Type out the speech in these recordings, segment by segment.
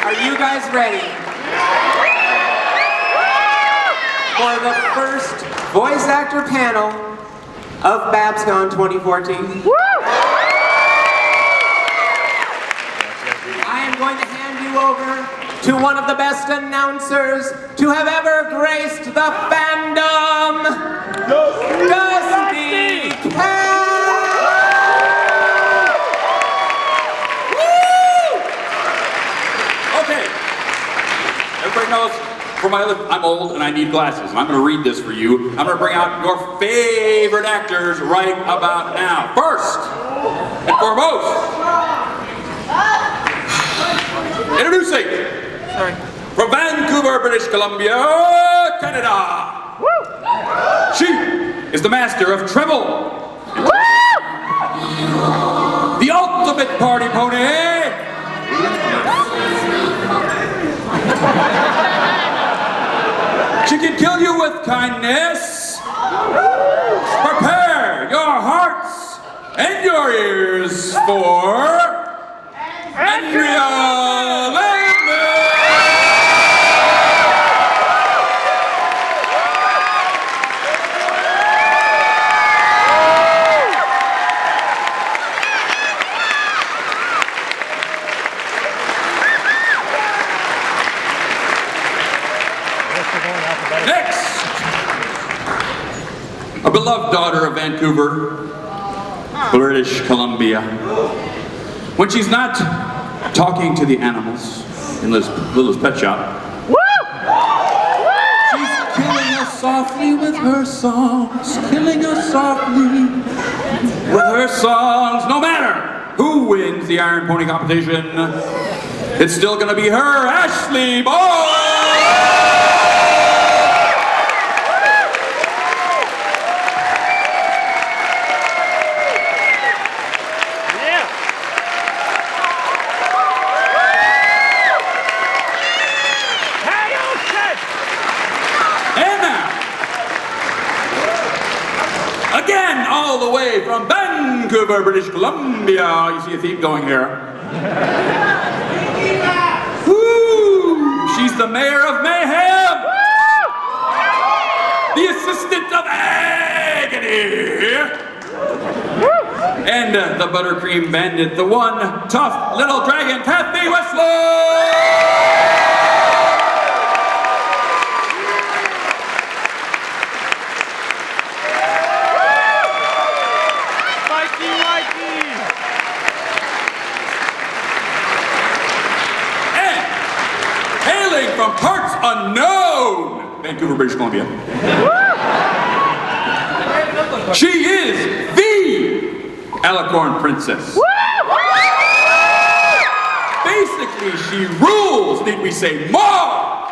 Are you guys ready for the first voice actor panel of Babscon 2014? I am going to hand you over to one of the best announcers to have ever graced the fandom, Dusty Cat! Okay, everybody knows I'm old and I need glasses. I'm going to read this for you. I'm going to bring out your favorite actors right about now. First and foremost, introducing, from Vancouver, British Columbia, Canada. She is the master of treble. The ultimate party pony. She can kill you with kindness. Prepare your hearts and your ears for Andrea Libman. Next, a beloved daughter of Vancouver, British Columbia. When she's not talking to the animals in Little's pet shop, she's killing us softly with her songs, killing us softly with her songs. No matter who wins the Iron Pony competition, it's still gonna be her, Ashleigh Ball! Again, all the way from Vancouver, British Columbia. You see a theme going here. Woo! She's the mayor of mayhem. The assistant of agony. And the buttercream bandit, the one tough little dragon, Cathy Weseluck. From parts unknown, Vancouver, British Columbia. She is the Alicorn princess. Basically, she rules, need we say more?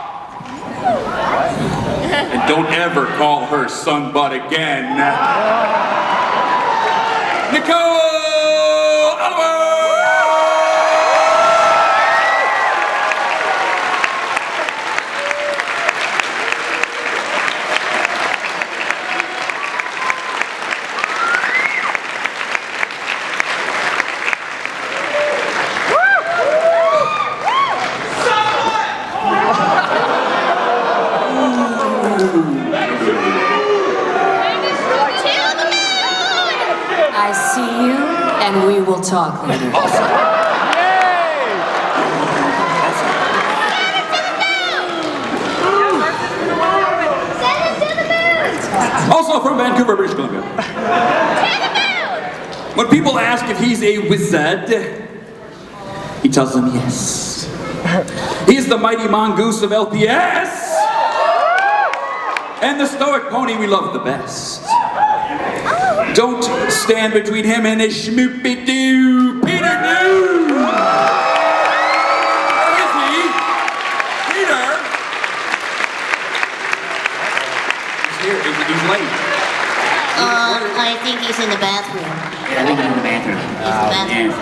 And don't ever call her son butt again. Nicole Oliver! I see you, and we will talk later. Also from Vancouver, British Columbia. When people ask if he's a wizard, he tells them yes. He's the mighty mongoose of LPS. And the stoic pony we love the best. Don't stand between him and his schmoopy-doo, Peter Doo! Where is he? Peter? He's here, he's late. I think he's in the bathroom. Yeah, I think he's in the bathroom. He's in the bathroom.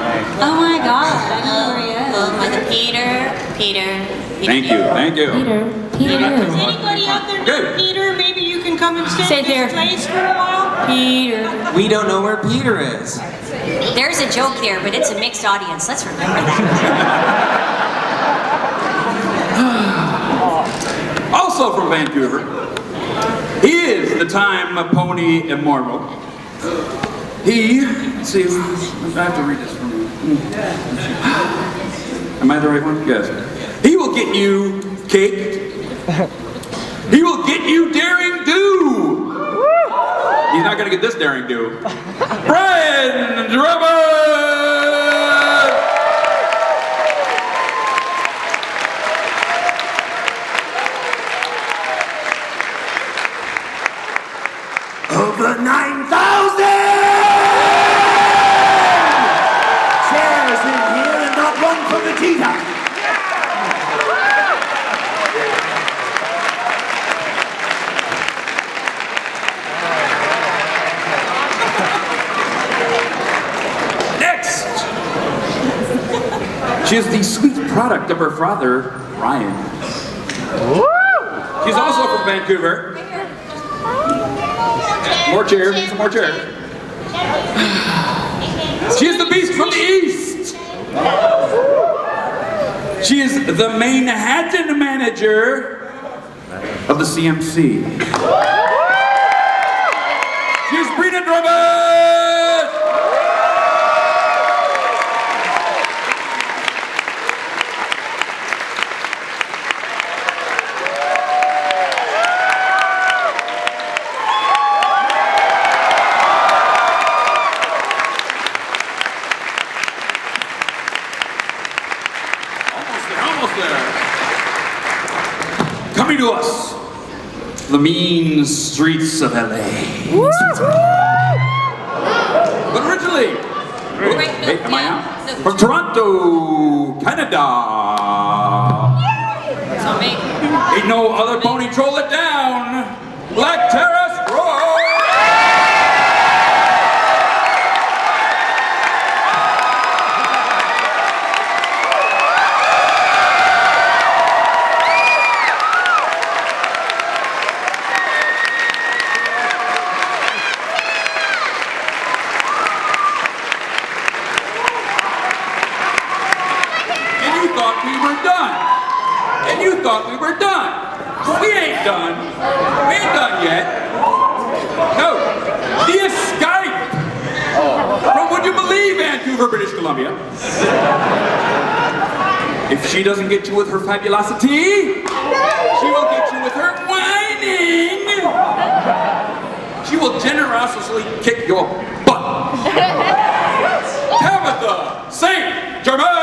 Oh my God, I know where he is. Peter. Thank you. Peter. Does anybody out there know Peter? Maybe you can come and sit in his place for a while? Peter. We don't know where Peter is. There's a joke there, but it's a mixed audience. Let's remember that. Also from Vancouver, he is the time pony immortal. Let's see, I have to read this from you. Am I the right one? Yes. He will get you caked. He will get you daring do. He's not gonna get this daring do. Brian Drummond! Over 9,000 chairs in here and not one for the Tita. Next! She is the sweet product of her father, Ryan. She's also from Vancouver. More chairs, need some more chairs. She is the beast from the east. She is the Manhattan manager of the CMC. She is Brynna Drummond! Coming to us, the mean streets of LA. But originally, hey, am I out? From Toronto, Canada. Ain't no other pony, troll it down. Black Terrace Roar. Thought we were done. We ain't done. We ain't done yet. No. The Skype from, would you believe, Vancouver, British Columbia. If she doesn't get you with her fabulosity, she will get you with her whining. She will generously kick your butt. Tabitha St. Germain.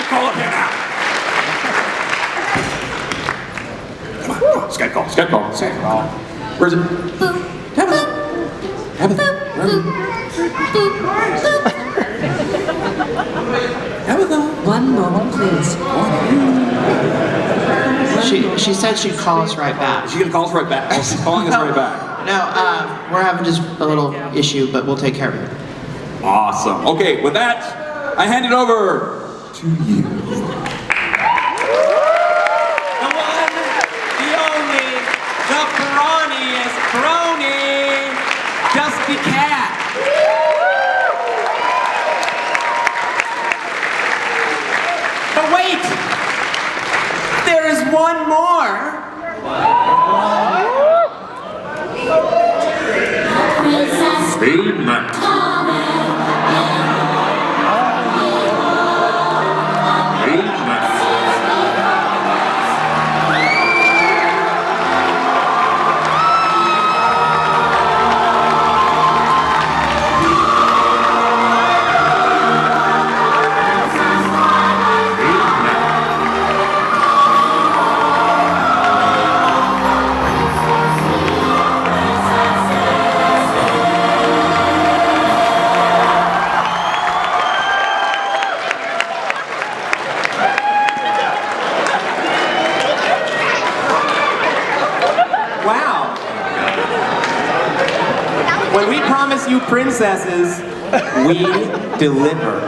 Call up here now. Come on, Skype call, Skype call, Skype call. Where is it? Tabitha. Tabitha. Tabitha. One moment, please. She said she'd call us right back. Is she gonna call us right back? Oh, she's calling us right back. No, we're having just a little issue, but we'll take care of it. Awesome. Okay, with that, I hand it over to you. The one, the only, the brawniest brony, Dusty Cat. But wait, there is one more. Amen. When we promise you princesses, we deliver.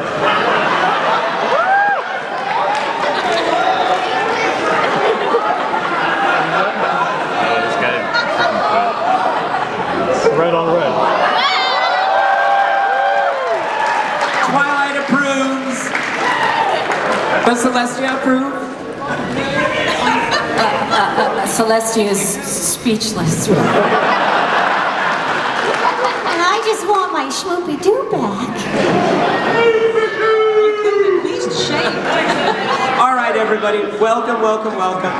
Does Celestia approve? Celestia is speechless. And I just want my Schmoopy-Doo back. At least shake. All right, everybody, welcome, welcome, welcome.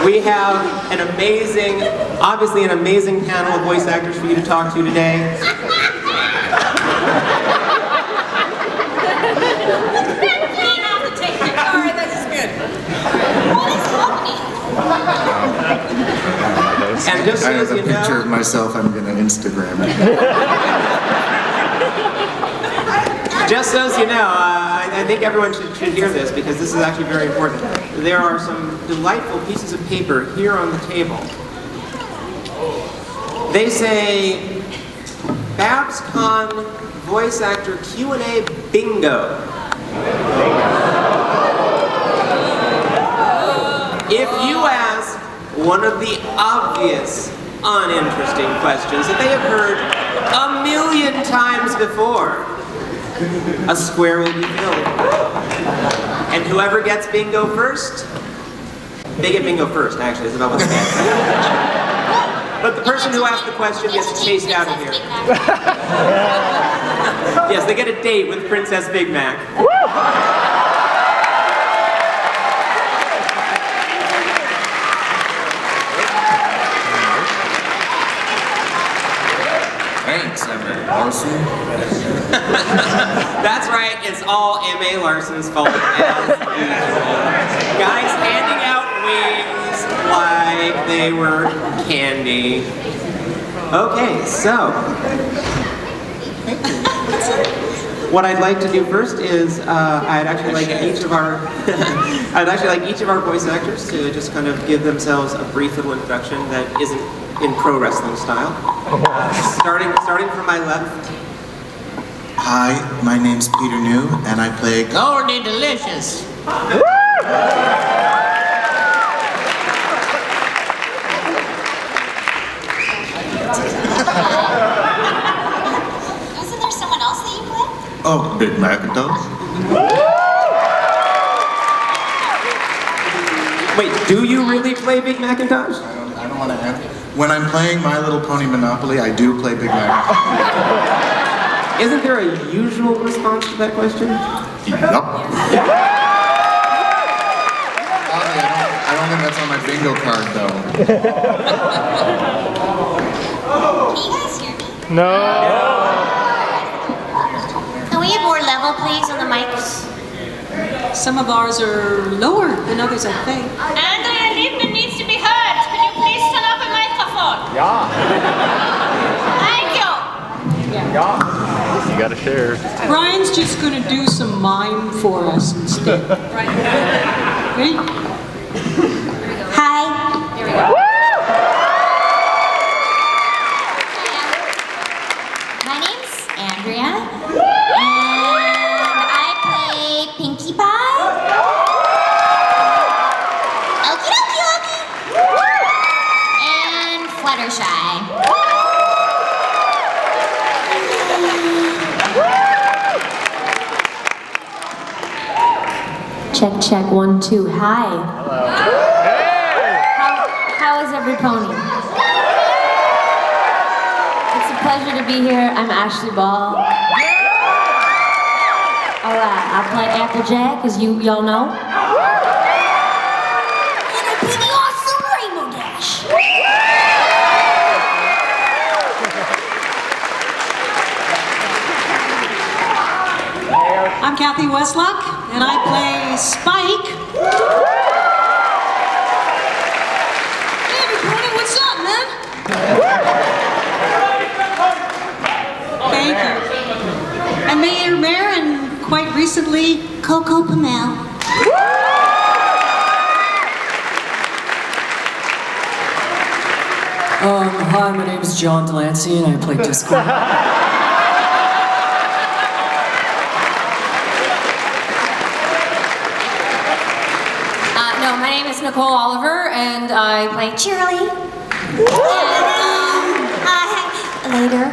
We have an amazing, obviously an amazing panel of voice actors for you to talk to today. Alright, that's good. What is happening? And just so I have as a you picture of know, myself. I'm gonna Instagram it. just so as you know, I think everyone should hear this because this is actually very important. There are some delightful pieces of paper here on the table. They say, Babscon voice actor Q&A bingo. If you ask one of the obvious, uninteresting questions that they have heard 1,000,000 times before, a square will be filled. And whoever gets bingo first, they get bingo first, actually, is about what they get. But the person who asked the question gets chased out of here. Yes, they get a date with Princess Big Mac. Thanks, Emma Larson. That's right, it's all M.A. Larson's fault, as usual. Guys handing out wings like they were candy. Okay, so what I'd like to do first is I'd actually like each of our voice actors to just kind of give themselves a brief little introduction that isn't in pro wrestling style. Starting from my left. Hi, my name's Peter New, and I play Golden Delicious. Isn't there someone else that you play? Oh, Big Macintosh. Wait, do you really play Big Macintosh? I don't want to answer. When I'm playing My Little Pony Monopoly, I do play Big Macintosh. Isn't there a usual response to that question? Yup. Oddly, I don't think that's on my bingo card, though. Can you guys hear me? No. Can we have more level, please, on the mics? Some of ours are lower than others, I think. Andrea Libman needs to be heard. Can you please turn up a microphone? Yeah. Thank you. Yeah. You gotta share. Brian's just going to do some mime for us instead. Right. Ready? Hi. There we go. My name's Andrea, and I play Pinkie Pie. Okie dokie okie. And Fluttershy. Check, check, 1, 2. Hi. How is every pony? It's a pleasure to be here. I'm Ashleigh Ball. I'll play Applejack, as y'all know. And I play the awesome Rainbow Dash. I'm Cathy Weseluck, and I play Spike. Hey, everybody, what's up, man? Thank you. And Mayor Mayor, and quite recently, Coco Pamel. Hi, my name is John Delancey, and I play Discord. No, my name is Nicole Oliver, and I play Cheerily. Later.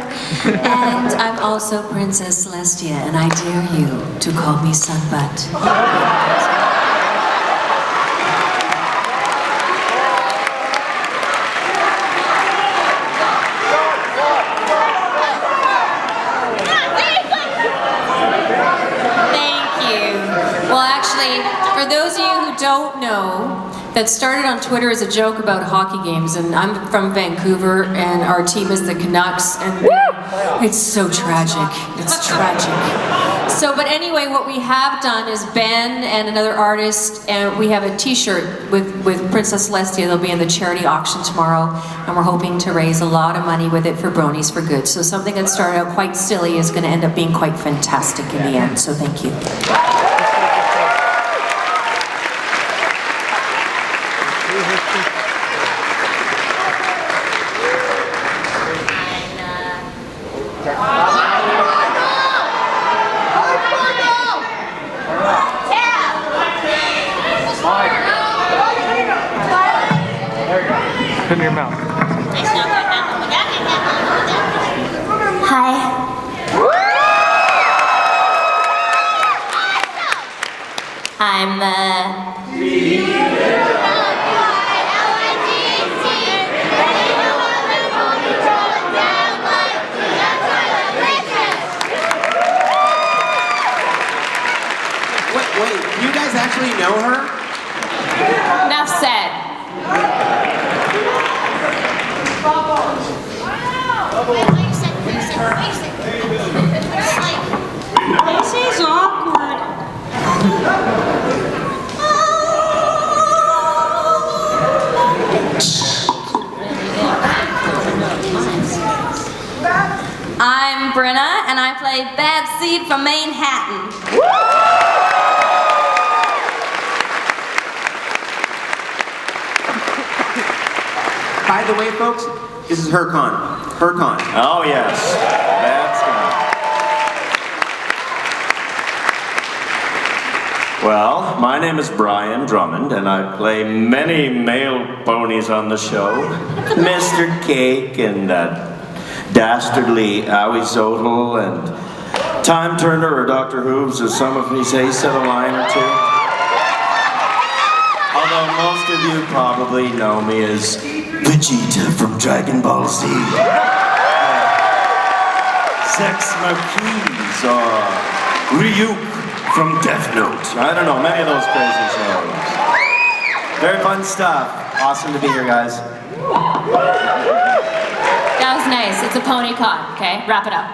And I'm also Princess Celestia, and I dare you to call me Sunbutt. that started on Twitter as a joke about hockey games, and I'm from Vancouver, and our team is the Canucks, and it's so tragic. It's tragic. So, but anyway, what we have done is Ben and another artist, and we have a t-shirt with Princess Celestia. They'll be in the charity auction tomorrow, and we're hoping to raise a lot of money with it for Bronies for Good. So something that started out quite silly is going to end up being quite fantastic in the end. So thank you. Put in your mouth. Hi. I'm Wait, do you guys actually know her? Enough said. This is awkward. I'm Brynna, and I play Babscon from Manhattan. By the way, folks, this is her con. Her con. Oh, yes. Babscon. Well, my name is Brian Drummond, and I play many male ponies on the show. Mr. Cake and that dastardly Howie Zodel and Time Turner or Dr. Hooves, as some of me say, said a line or two. Although most of you probably know me as Vegeta from Dragon Ball Z. Sex Marquise or Ryuk from Death Note. I don't know, many of those crazy shows. Very fun stuff. Awesome to be here, guys. That was nice. It's a pony con, okay? Wrap it up.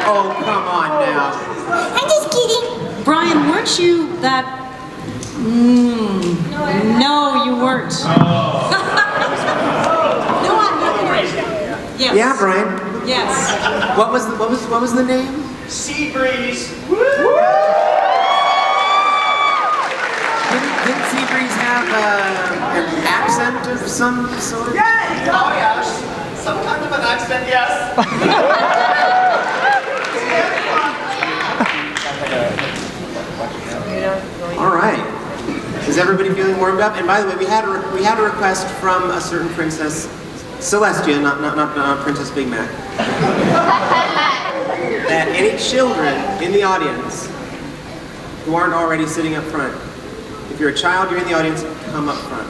Oh, come on now. I'm just kidding. Brian, weren't you that... No, you weren't. No, I'm not going to... Yes. Yeah, Brian. Yes. What was the name? Sea Breeze. Didn't Seabreeze have an accent of some sort? Yeah. Oh, yes. Some kind of an accent, yes. All right. Is everybody feeling warmed up? And by the way, we had a request from a certain Princess Celestia, not Princess Big Mac, that any children in the audience who aren't already sitting up front, if you're a child, you're in the audience, come up front.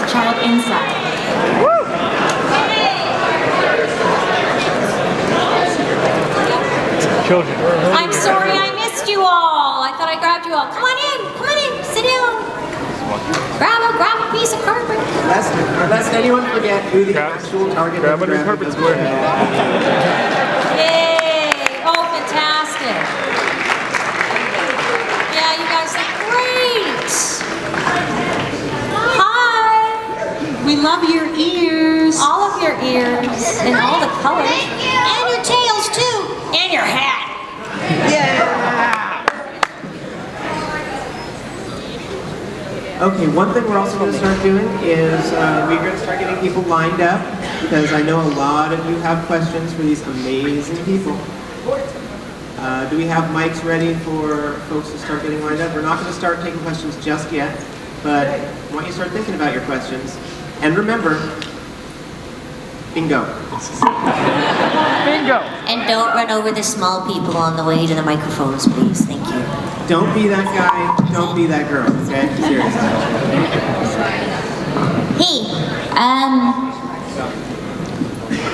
Child inside. Children. I'm sorry I missed you all. I thought I grabbed you all. Come on in. Sit down. Grab a piece of carpet. Lest anyone forget who the actual target grab a new carpet square. Yay! Oh, fantastic. Yeah, you guys look great. We love your ears. All of your ears and all the colors. And your tails, too. And your hat. Okay, one thing we're also going to start doing is we're going to start getting people lined up, because I know a lot of you have questions for these amazing people. Do we have mics ready for folks to start getting lined up? We're not going to start taking questions just yet, but I want you to start thinking about your questions. And remember, Bingo. Bingo. And don't run over the small people on the way to the microphones, please. Thank you. Don't be that guy, don't be that girl, okay? Seriously. Hey,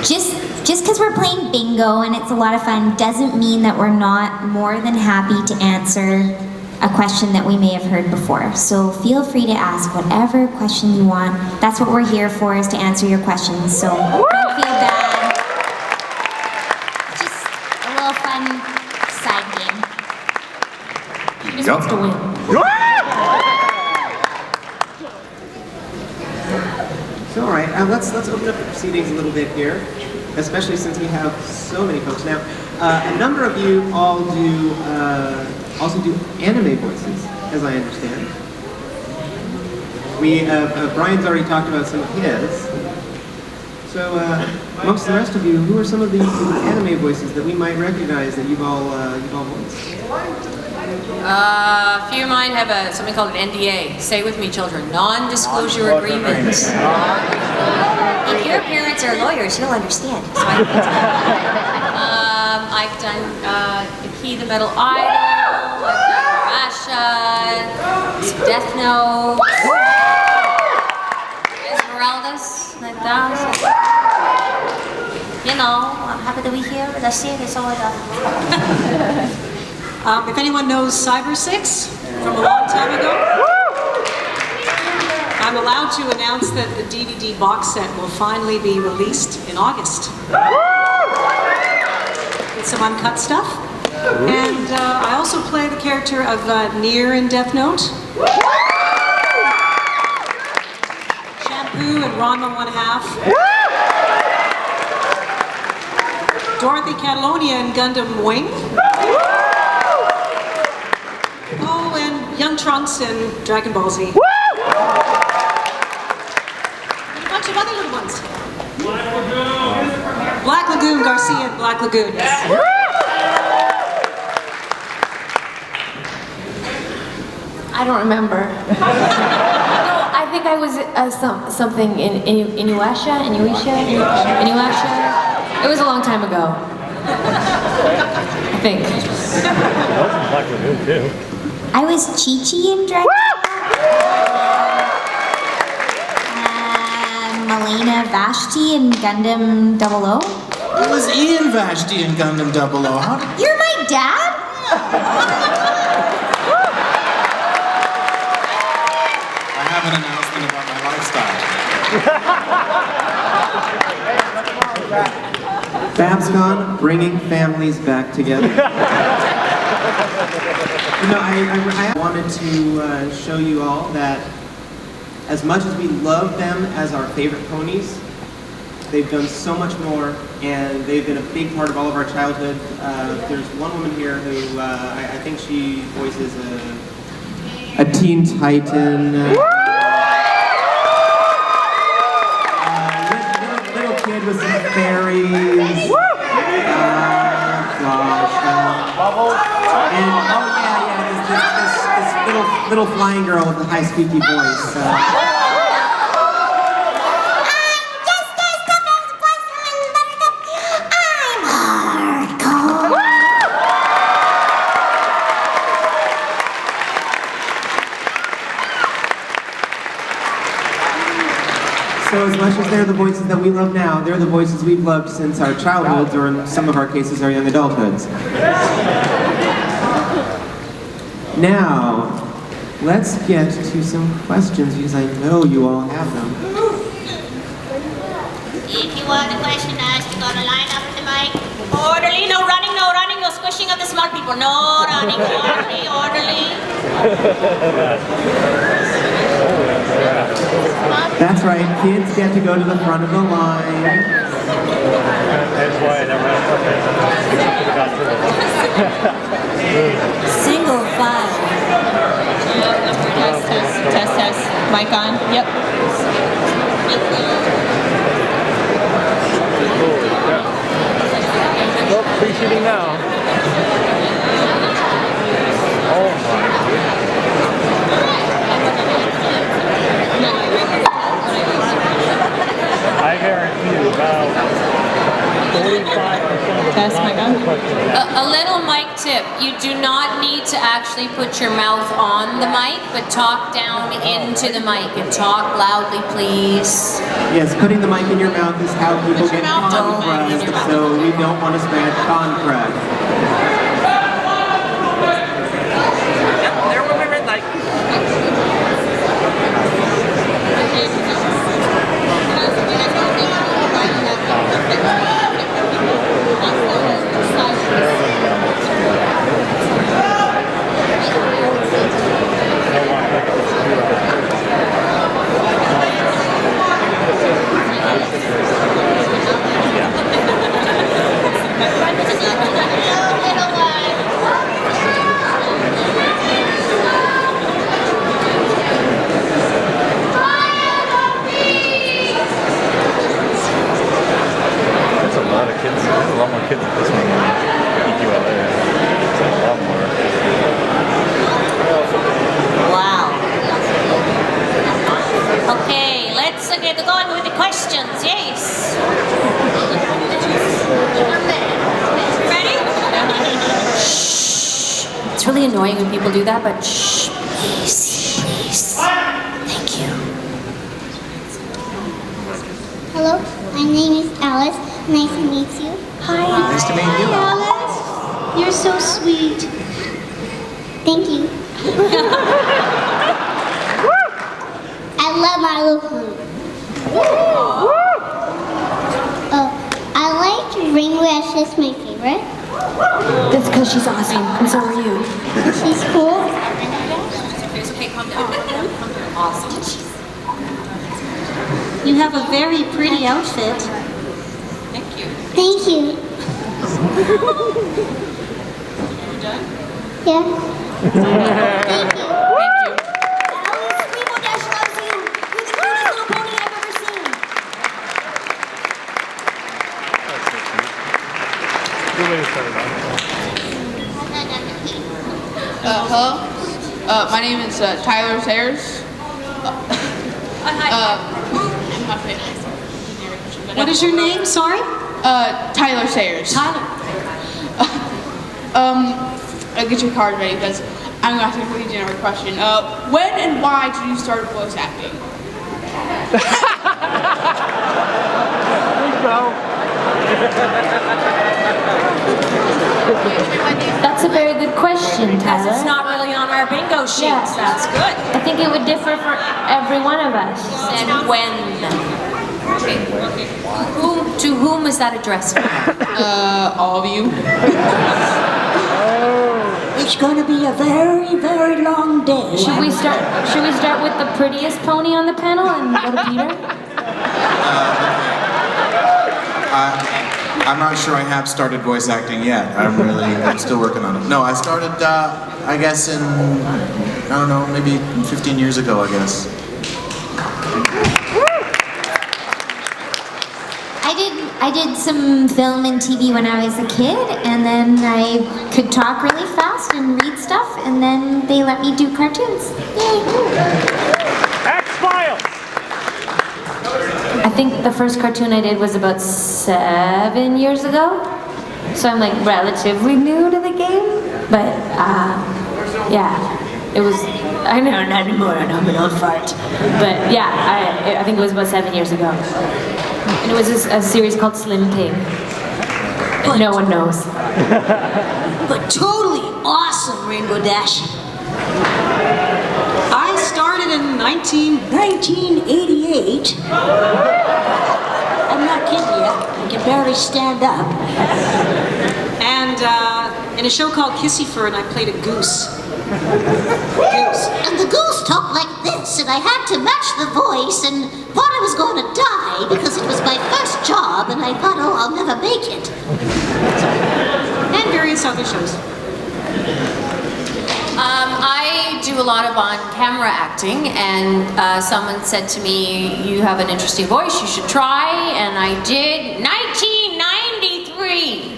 just because we're playing bingo and it's a lot of fun doesn't mean that we're not more than happy to answer a question that we may have heard before. So feel free to ask whatever question you want. That's what we're here for, is to answer your questions. So don't feel bad. Just a little fun side game. He just wants to win. So, all right, let's open up the proceedings a little bit here, especially since we have so many folks now. A number of you all do also do anime voices, as I understand. Brian's already talked about some of his. So, amongst the rest of you, who are some of the anime voices that we might recognize that you've all voiced? A few of mine have something called an NDA. Say it with me, children. Non-disclosure agreements. If your parents are lawyers, you'll understand. So I've done Key the Metal Idol, I've done Rasha, Death Note, Esmeraldas, like that. you know, I'm happy to be here. That's it. That's all I got. If anyone knows Cyber 6 from a long time ago, I'm allowed to announce that the DVD box set will finally be released in August. With some uncut stuff. And I also play the character of Nier in Death Note. Shampoo and Ranma 1/2. Dorothy Catalonia in Gundam Wing. Oh, and Young Trunks in Dragon Ball Z. And a bunch of other little ones. Black Lagoon, Garcia in Black Lagoon, yes. I don't remember. No, I think I was something in Inuyasha. It was a long time ago. I think. I was Chi-Chi in Dragon Ball. Malena Vashti in Gundam 00. It was Ian Vashti in Gundam 00. You're my dad? I have an announcement about my lifestyle. Babscon, bringing families back together. I wanted to show you all that as much as we love them as our favorite ponies, they've done so much more, and they've been a big part of all of our childhood. There's one woman here who I think she voices a Teen Titan. Little kid with some fairies. And this little flying girl with a high squeaky voice. So as much as they're the voices that we love now, they're the voices we've loved since our childhoods, or in some of our cases, our young adulthoods. Now, let's get to some questions, because I know you all have them. If you want a question asked, you gotta line up at the mic. Orderly, no running, no squishing of the smart people. No running, orderly. That's right, kids get to go to the front of the line. That's why I never Single file. Test. Mic on. Yep. Well, pre-shooting now. Oh my. I guarantee you about A little mic tip. You do not need to actually put your mouth on the mic, but talk down into the mic and talk loudly, please. Yes, putting the mic in your mouth is how people get contrast, so we don't want to spread contrast. There will be red light. There's a lot of kids. There's a lot more kids at this one than EQ out there. There's a lot more. Wow. Okay, let's get going with the questions. Yes. Ready? Shh. It's really annoying when people do that, but shh, please, please. Thank you. Hello, my name is Alice. Nice to meet you. Hi. Nice to meet you. Hi, Alice. You're so sweet. Thank you. I love my little food. I like Rainbow Dash. That's my favorite. That's because she's awesome, and so are you. She's cool. It's okay, calm down. Awesome. You have a very pretty outfit. Thank you. Thank you. Yeah. Thank you. Thank you. Alice, Rainbow Dash loves you. You're the cutest little pony I've ever seen. Good way to start it off. Hello. My name is Tyler Sayers. What is your name? Sorry? Tyler Sayers. Tyler. Get your card ready because I'm going to ask you a pretty general question. When and why did you start voice acting? That's a very good question, Because Tyler. it's not really on our bingo sheet. Yeah. That's good. I think it would differ for every one of us. And when? To whom is that addressed? All of you. It's going to be a very, very long day. Should we start with the prettiest pony on the panel and go to Peter? I'm not sure I have started voice acting yet. I'm still working on it. No, I started, I guess I don't know, maybe 15 years ago, I guess. I did some film and TV when I was a kid, and then I could talk really fast and read stuff, and then they let me do cartoons. Yay! X-Files! I think the first cartoon I did was about 7 years ago. So I'm like relatively new to the game. But yeah, it was, I know, not anymore, I'm an old fart. But yeah, I think it was about 7 years ago. And it was a series called Slim Pig. No one knows. But totally awesome, Rainbow Dash. I started in 1988. I'm not kidding you. I can barely stand up. And in a show called Kissy Fur, and I played a goose. Goose. And the goose talked like this, and I had to match the voice and thought I was going to die because it was my first job, and I thought, oh, I'll never make it. And various other shows. I do a lot of on-camera acting, and someone said to me, you have an interesting voice, you should try, and I did. 1993!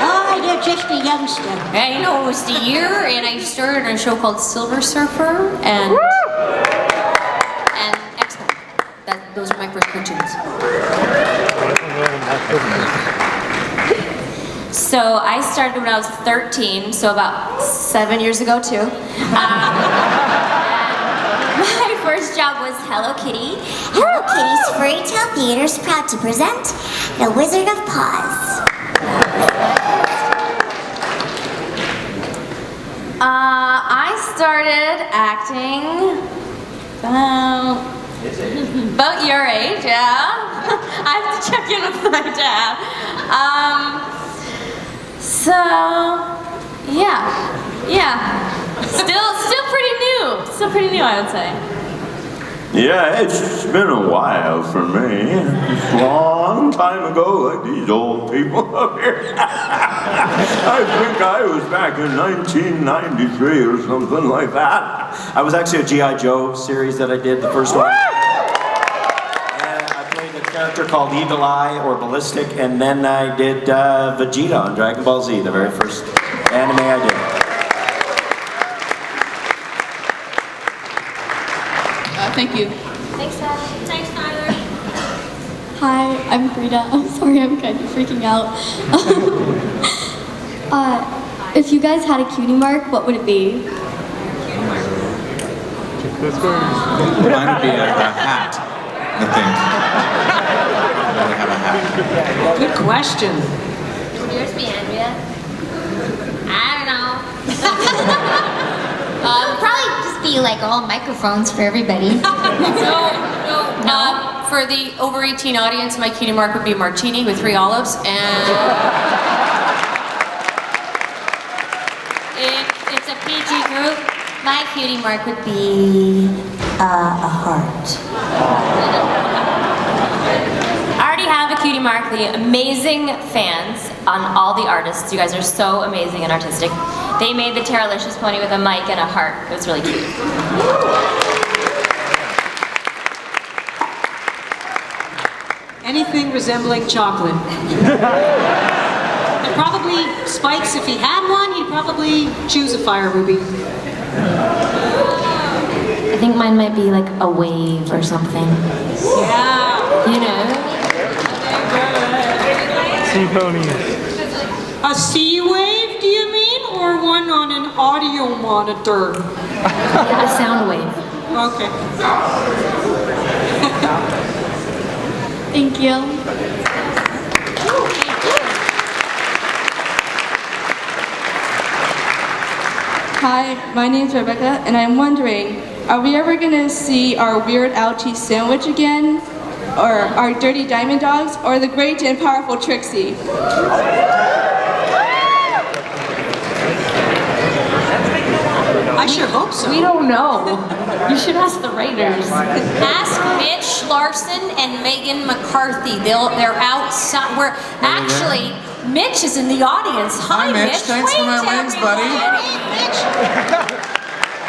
Oh, you're just a youngster. I know, it was the year, and I started on a show called Silver Surfer, and X-Men. Those are my first cartoons. So I started when I was 13, so about 7 years ago too. My first job was Hello Kitty. Hello Kitty's Fairy Tale Theater is proud to present The Wizard of Paws. I started acting about your age, yeah. I have to check in with my dad. So, yeah. Still pretty new, I would say. Yeah, it's been a while for me. It's a long time ago, like these old people up here. I think I was back in 1993 or something like that. I was actually a G.I. Joe series that I did, the first one. And I played a character called Eagle Eye or Ballistic, and then I did Vegeta on Dragon Ball Z, the very first anime I did. Thank you. Thanks, Tyler. Thanks, Tyler. Hi, I'm Brynna. I'm sorry, I'm kind of freaking out. If you guys had a cutie mark, what would it be? Mine would be a hat, I think. I would have a hat. Good question. Would yours be Andrea? I don't know. Probably just be like all microphones for everybody. For the over 18 audience, my cutie mark would be a martini with 3 olives, and it's a PG group. My cutie mark would be a heart. I already have a cutie mark. The amazing fans on all the artists. You guys are so amazing and artistic. They made the Terralicious pony with a mic and a heart. It was really cute. Anything resembling chocolate. And probably Spikes, if he had one, he'd probably choose a fire ruby. I think mine might be like a wave or something. Yeah. You know? Sea ponies. A sea wave, do you mean? Or one on an audio monitor? A sound wave. Okay. Thank you. Hi, my name's Rebecca, and I'm wondering, are we ever gonna see our Weird Al cheese sandwich again? Or our Dirty Diamond Dogs? Or the great and powerful Trixie? I sure hope so. We don't know. You should ask the writers. Ask Mitch Larson and Megan McCarthy. They're outside. We're actually, Mitch is in the audience. Hi, Mitch. Thanks for my wings, buddy. Hey, Mitch.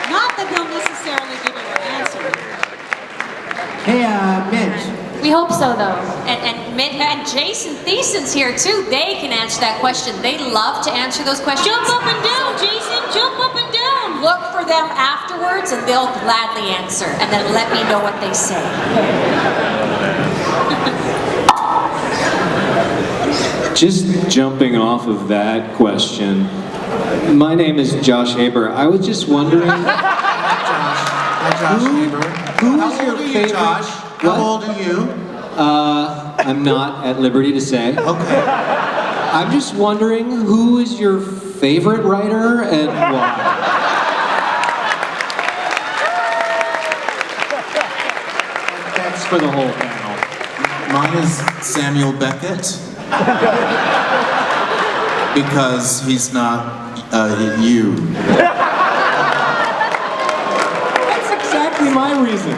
Not that he'll necessarily give you an answer. Hey, Mitch. We hope so, though. And Jason Thiessen's here too. They can answer that question. They love to answer those questions. Jump up and down, Jason. Jump up and down. Look for them afterwards, and they'll gladly answer. And then let me know what they say. Just jumping off of that question, my name is Josh Haber. I was just wondering. Hi, Josh Haber. Who's How your old are you, favorite? Josh? How old are you? I'm not at liberty to say. Okay. I'm just wondering, who is your favorite writer and why? That's for the whole panel. Mine is Samuel Beckett. Because he's not you. That's exactly my reason.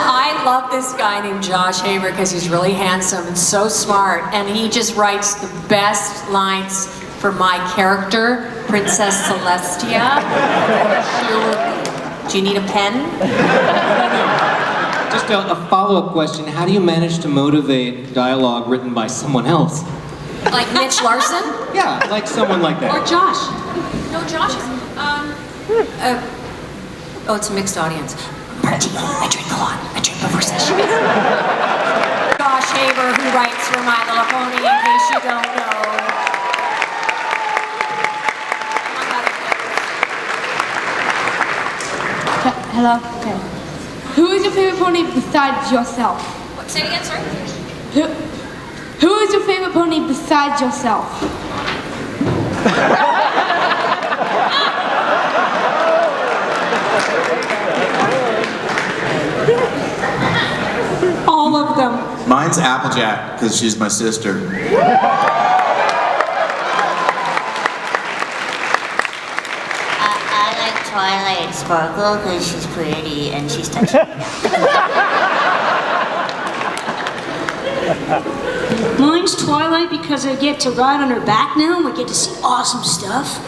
I love this guy named Josh Haber because he's really handsome and so smart, and he just writes the best lines for my character, Princess Celestia. Do you need a pen? Just a follow-up question. How do you manage to motivate dialogue written by someone else? Like Mitch Larson? Yeah, like someone like that. Or Josh. No, Josh. Oh, it's a mixed audience. Martini, I drink a lot. I drink before session. Josh Haber, who writes for My Little Pony, in case you don't know. Hello? Okay. Who is your favorite pony besides yourself? What, say it again, sorry? Who is your favorite pony besides yourself? All of them. Mine's Applejack, because she's my sister. I like Twilight Sparkle because she's pretty and she's touchy. Mine's Twilight because I get to ride on her back now and we get to see awesome stuff.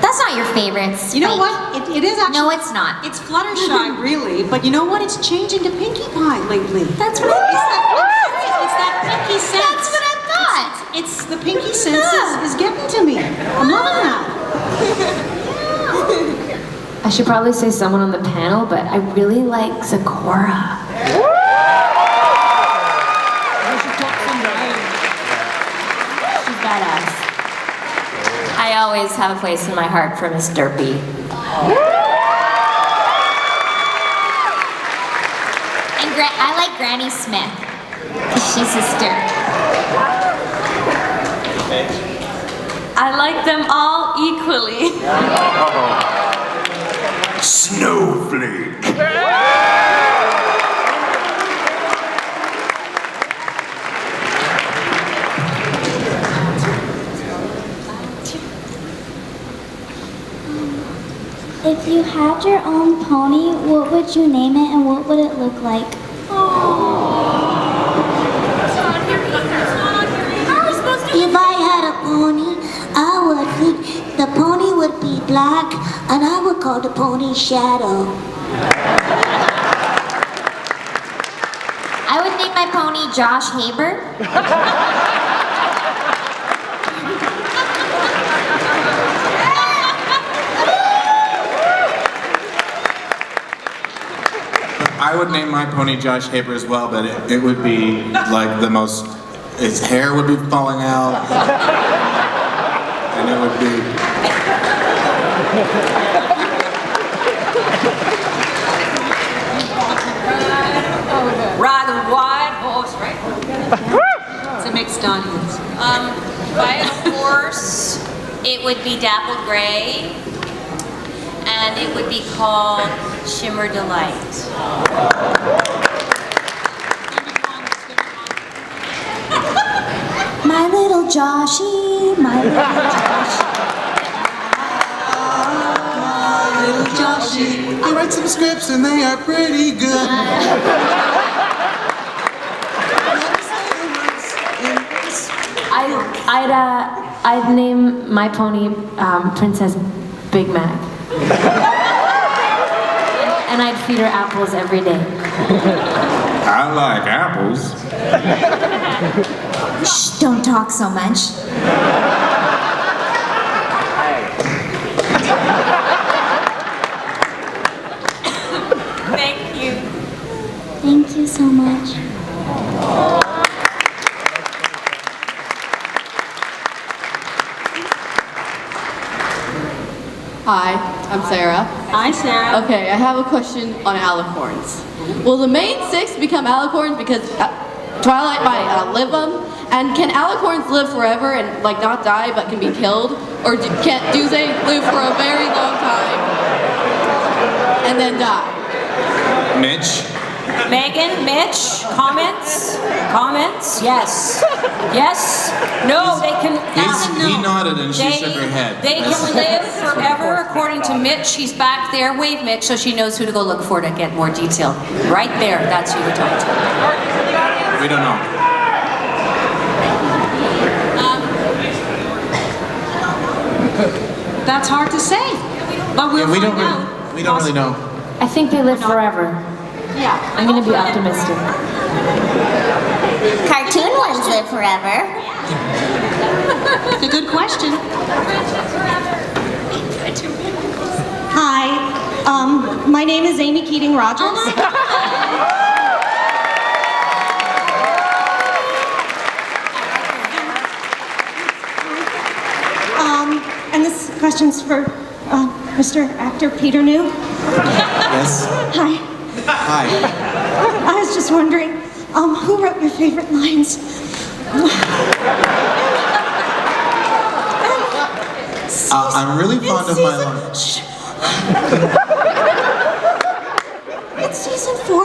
That's not your favorites. You know Spike. what? It is actually. No, it's not. It's Fluttershy, really. But you know what? It's changing to Pinkie Pie lately. That's what I thought. It's that pinky sense. That's what I thought. It's the pinky sense is getting to me. I'm loving that. I should probably say someone on the panel, but I really like Sakura. She's badass. I always have a place in my heart for Miss Derpy. And I like Granny Smith. 'Cause she's sister. I like them all equally. Snowflake. If you had your own pony, what would you name it and what would it look like? If I had a pony, I would think the pony would be black, and I would call the pony Shadow. I would name my pony Josh Haber. I would name my pony Josh Haber as well, but it would be like the most. His hair would be falling out, and it would be. Ride a white horse, right? It's a mixed audience. By a horse, it would be dappled gray, and it would be called Shimmer Delight. My little Joshy, my little Joshy. I read some scripts and they are pretty good. I'd name my pony Princess Big Mac. And I'd feed her apples every day. I like apples. Shh, don't talk so much. Thank you. Thank you so much. Hi, I'm Sarah. Hi, Sarah. Okay, I have a question on alicorns. Will the main six become alicorns because Twilight might outlive them? And can alicorns live forever and like not die but can be killed? Or do they live for a very long time and then die? Mitch. Megan, Mitch, comments? Comments? Yes. Yes? No, they can. He nodded and she shook her head. They can live forever, according to Mitch. He's back there. Wave, Mitch, so she knows who to go look for to get more detail. Right there. That's who we're talking to. We don't know. That's hard to say, but we'll we find don't out. we don't really know. I think they live forever. Yeah. I'm gonna be optimistic. Cartoon ones live forever. It's a good question. Hi, my name is Amy Keating Rogers. And this question's for Mr. Actor Peter New. Yes? Hi. Hi. I was just wondering, who wrote your favorite lines? I'm really fond of my lines. It's season 4.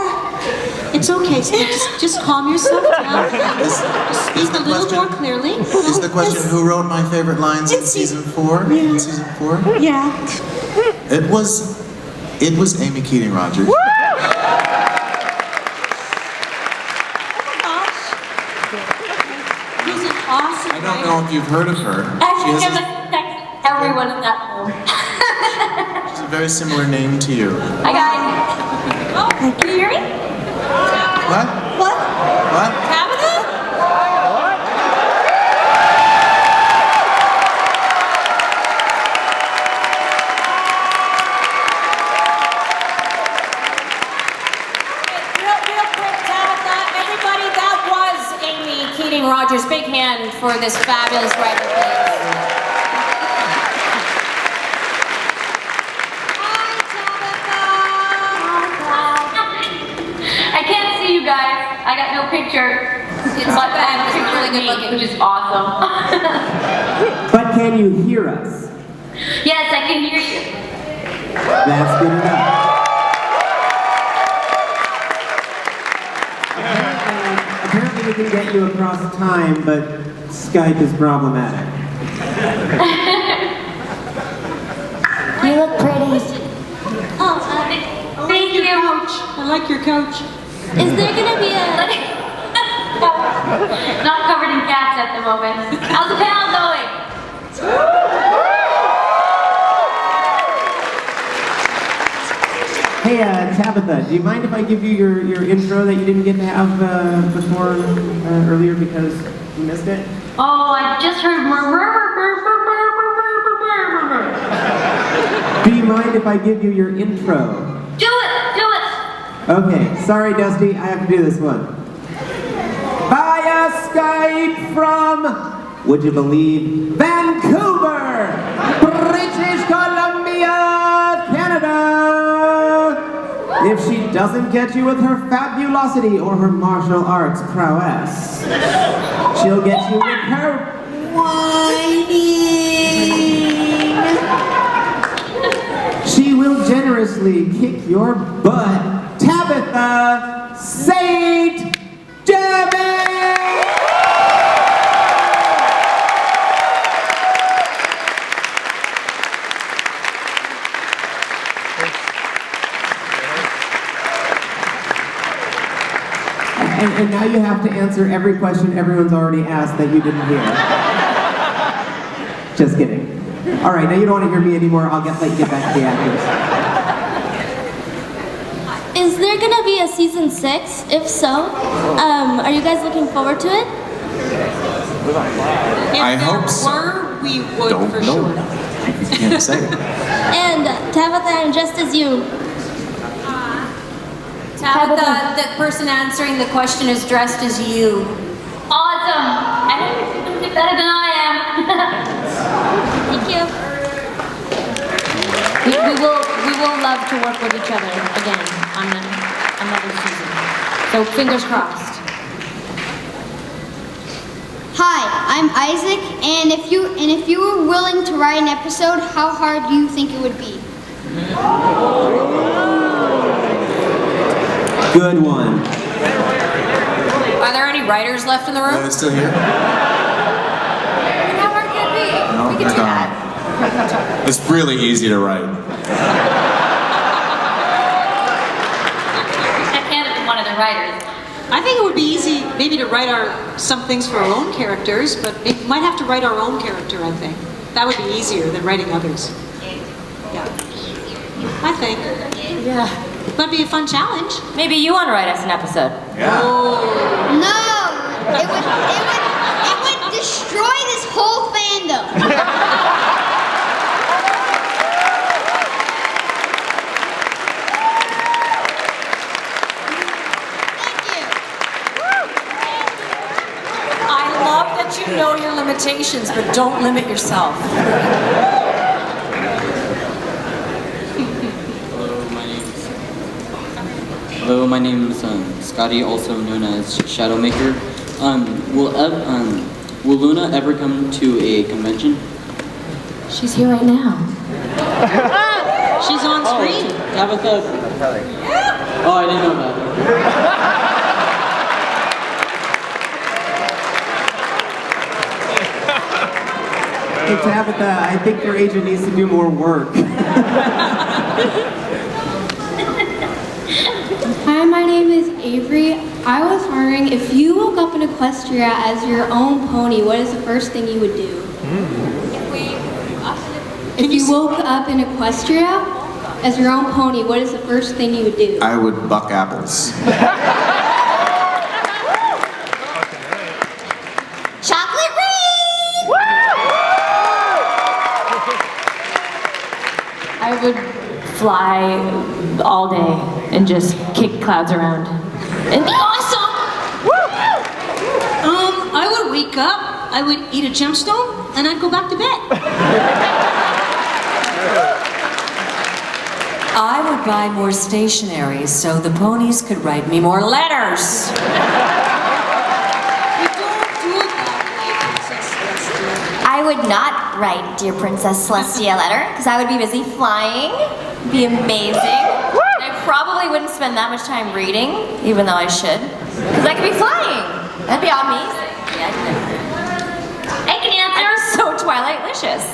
It's okay, so just calm yourself down. Just speak a little more clearly. Is the question who wrote my favorite lines in season 4? Yeah. In season 4? Yeah. It was Amy Keating Rogers. Who's an awesome I don't know if you've heard of her. She has Everyone in that room. a very similar name to you. Hi guys. Oh, can you hear me? What? What? What? Tabitha? Real quick, Tabitha, everybody, that was Amy Keating Rogers. Big hand for this fabulous writer, please. I can't see you guys. I got no picture. It's like that. It's really good looking. Which is awesome. But can you hear us? Yes, I can hear you. That's good enough. Apparently we can get you across time, but Skype is problematic. You look pretty. Oh, thank you. I like your coach. Is there gonna be a... Not covered in cats at the moment. How's the panel going? Hey, Tabitha, do you mind if I give you your intro that you didn't get to have before earlier because you missed it? Oh, I just heard murmur. Do you mind if I give you your intro? Do it! Okay, sorry Dusty, I have to do this one. Via Skype from, would you believe, Vancouver, British Columbia, Canada. If she doesn't get you with her fabulosity or her martial arts prowess, she'll get you with her whining. She will generously kick your butt. Tabitha St. Germain! And now you have to answer every question everyone's already asked that you didn't hear. Just kidding. All right, now you don't want to hear me anymore. I'll let you get back to the actors. Is there gonna be a season 6? If so, are you guys looking forward to it? I hope so. We would Don't for know. sure. You can't say it. And Tabitha, and just as you. Tabitha, the person answering the question is dressed as you. Awesome! I think it's better than I am. Thank you. We will love to work with each other again on another season. So fingers crossed. Hi, I'm Isaac, and if you were willing to write an episode, how hard do you think it would be? Good one. Are there any writers left in the room? Are they still here? How hard can it be? No, We can they're do that. gone. It's really easy to write. I can't be one of the writers. I think it would be easy maybe to write some things for our own characters, but we might have to write our own character, I think. That would be easier than writing others. Yeah. I think. Yeah. Might be a fun challenge. Maybe you want to write us an episode. Yeah. No! It would destroy this whole fandom. I love that you know your limitations, but don't limit yourself. Hello, my name is Scotty, also known as Shadowmaker. Will Luna ever come to a convention? She's here right now. She's on screen. Tabitha. Oh, I didn't know that. Hey Tabitha, I think your agent needs to do more work. Hi, my name is Avery. I was wondering if you woke up in Equestria as your own pony, what is the first thing you would do? If you woke up in Equestria as your own pony, what is the first thing you would do? I would buck apples. Chocolate rain! I would fly all day and just kick clouds around. It'd be awesome! I would wake up, I would eat a gemstone, and I'd go back to bed. I would buy more stationery so the ponies could write me more letters. I would not write Dear Princess Celestia a letter, because I would be busy flying. It'd be amazing. I probably wouldn't spend that much time reading, even though I should, because I could be flying. That'd be amazing. I can answer. I'm so Twilight-licious.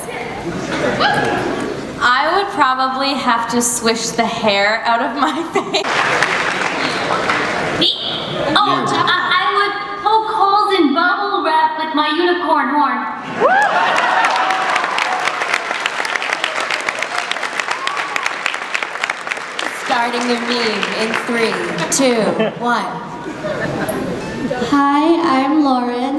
I would probably have to swish the hair out of my face. Me? Oh, I would poke holes in bubble wrap with my unicorn horn. Starting the meme in 3, 2, 1. Hi, I'm Lauren.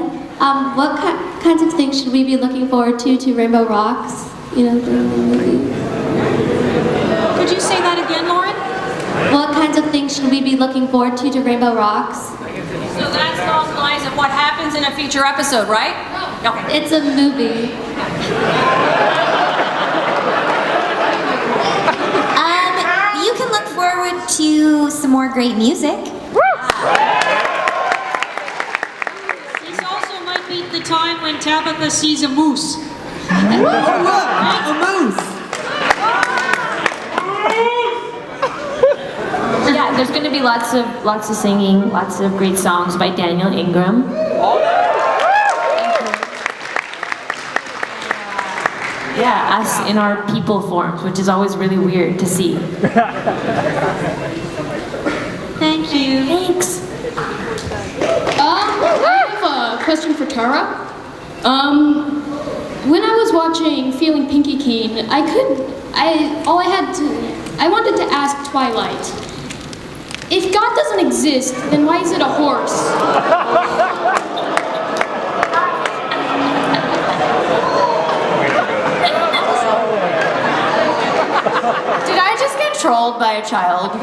What kinds of things should we be looking forward to Rainbow Rocks? You know, the movie. Could you say that again, Lauren? What kinds of things should we be looking forward to Rainbow Rocks? So that's along the lines of what happens in a future episode, right? No. It's a movie. You can look forward to some more great music. This also might be the time when Tabitha sees a moose. Oh look, a moose! Yeah, there's going to be lots of singing, lots of great songs by Daniel Ingram. Yeah, us in our people forms, which is always really weird to see. Thank you. Thanks. I have a question for Tara. When I was watching Feeling Pinky Keen, I wanted to ask Twilight, if God doesn't exist, then why is it a horse? Did I just get trolled by a child?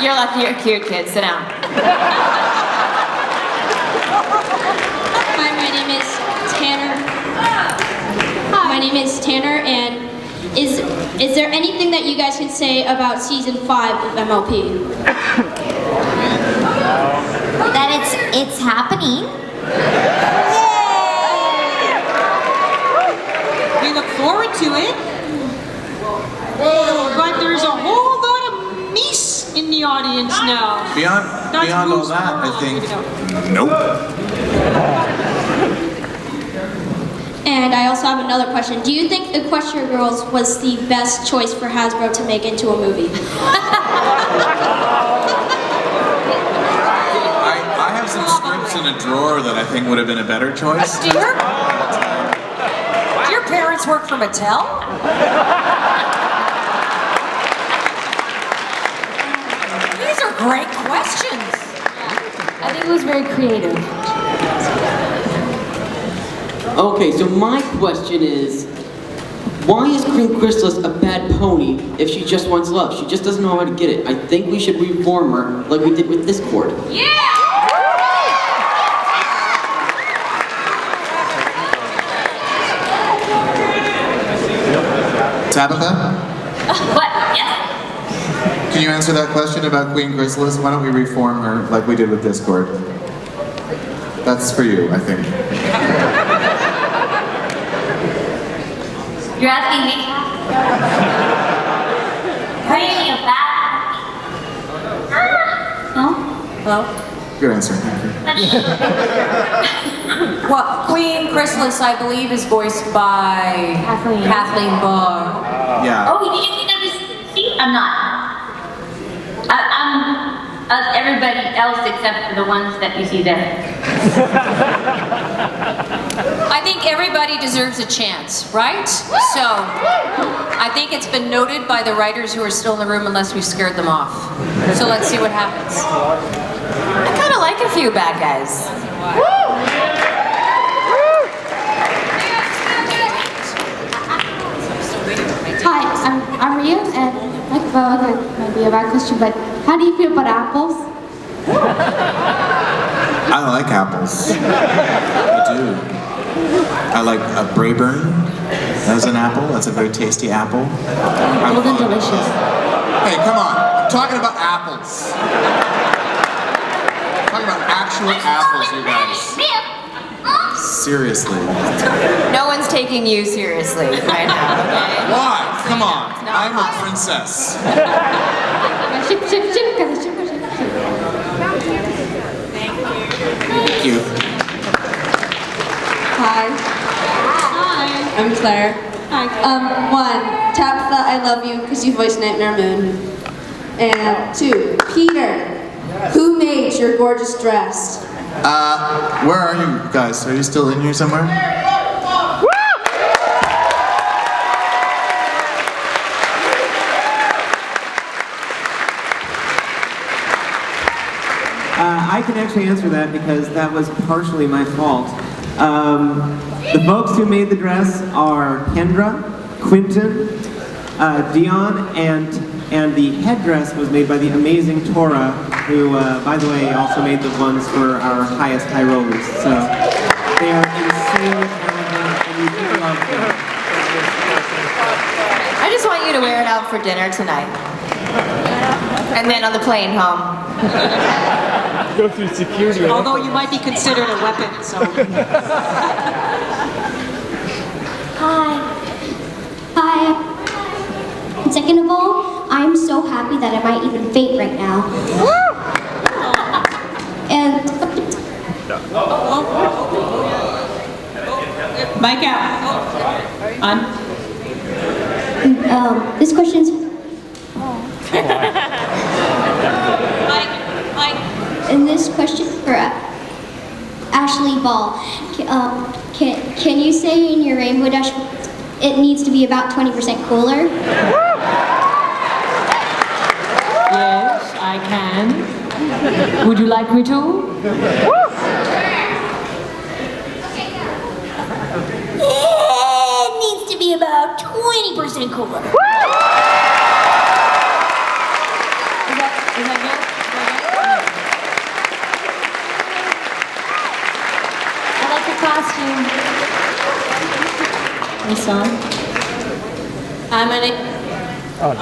You're lucky you're cute, kid. Sit down. Hi, my name is Tanner. My name is Tanner, and is there anything that you guys can say about season 5 of MLP? That it's happening. We look forward to it. But there's a whole lot of meese in the audience now. Beyond all that, I think, nope. And I also have another question. Do you think Equestria Girls was the best choice for Hasbro to make into a movie? I have some scripts in a drawer that I think would have been a better choice. Do your parents work for Mattel? These are great questions. I think it was very creative. Okay, so my question is, why is Queen Chrysalis a bad pony if she just wants love? She just doesn't know how to get it. I think we should reform her like we did with Discord. Yeah! Tabitha, What? Yes. can you answer that question about Queen Chrysalis? Why don't we reform her like we did with Discord? That's for you, I think. You're asking me? Really a bad? No? Hello? Good answer, thank you. Well, Queen Chrysalis, I believe, is voiced by Kathleen Ball. Yeah. Oh, you never see? I'm not. I'm everybody else except for the ones that you see there. I think everybody deserves a chance, right? So, I think it's been noted by the writers who are still in the room unless we scared them off. So let's see what happens. I kind of like a few bad guys. Hi, I'm Ria, and that might be a bad question, but how do you feel about apples? I like apples. I do. I like a Brayburn. That's an apple. That's a very tasty apple. Golden delicious. Hey, come on. I'm talking about apples. I'm talking about actual apples, you guys. Seriously. No one's taking you seriously right now, okay? Why? Come on. I'm a princess. Thank you. Hi. I'm Claire. Hi. One, Tabitha, I love you because you voiced Nightmare Moon. And two, Peter, who made your gorgeous dress? Where are you guys? Are you still in here somewhere? I can actually answer that because that was partially my fault. The folks who made the dress are Kendra, Quinton, Dion, and the headdress was made by the amazing Tora, who, by the way, also made the ones for our highest high rollers. So they are insanely talented, and we do love them. I just want you to wear it out for dinner tonight. And then on the plane home. Go through security. Although you might be considered a weapon, so. Hi. Second of all, I'm so happy that I might even faint right now. And Mic out. On. This question's and this question for Ashleigh Ball. Can you say in your Rainbow Dash it needs to be about 20% cooler? Yes, I can. Would you like me to? It needs to be about 20% cooler. Is that good? I like your costume. Nice song. Hi, my name. Oh, no.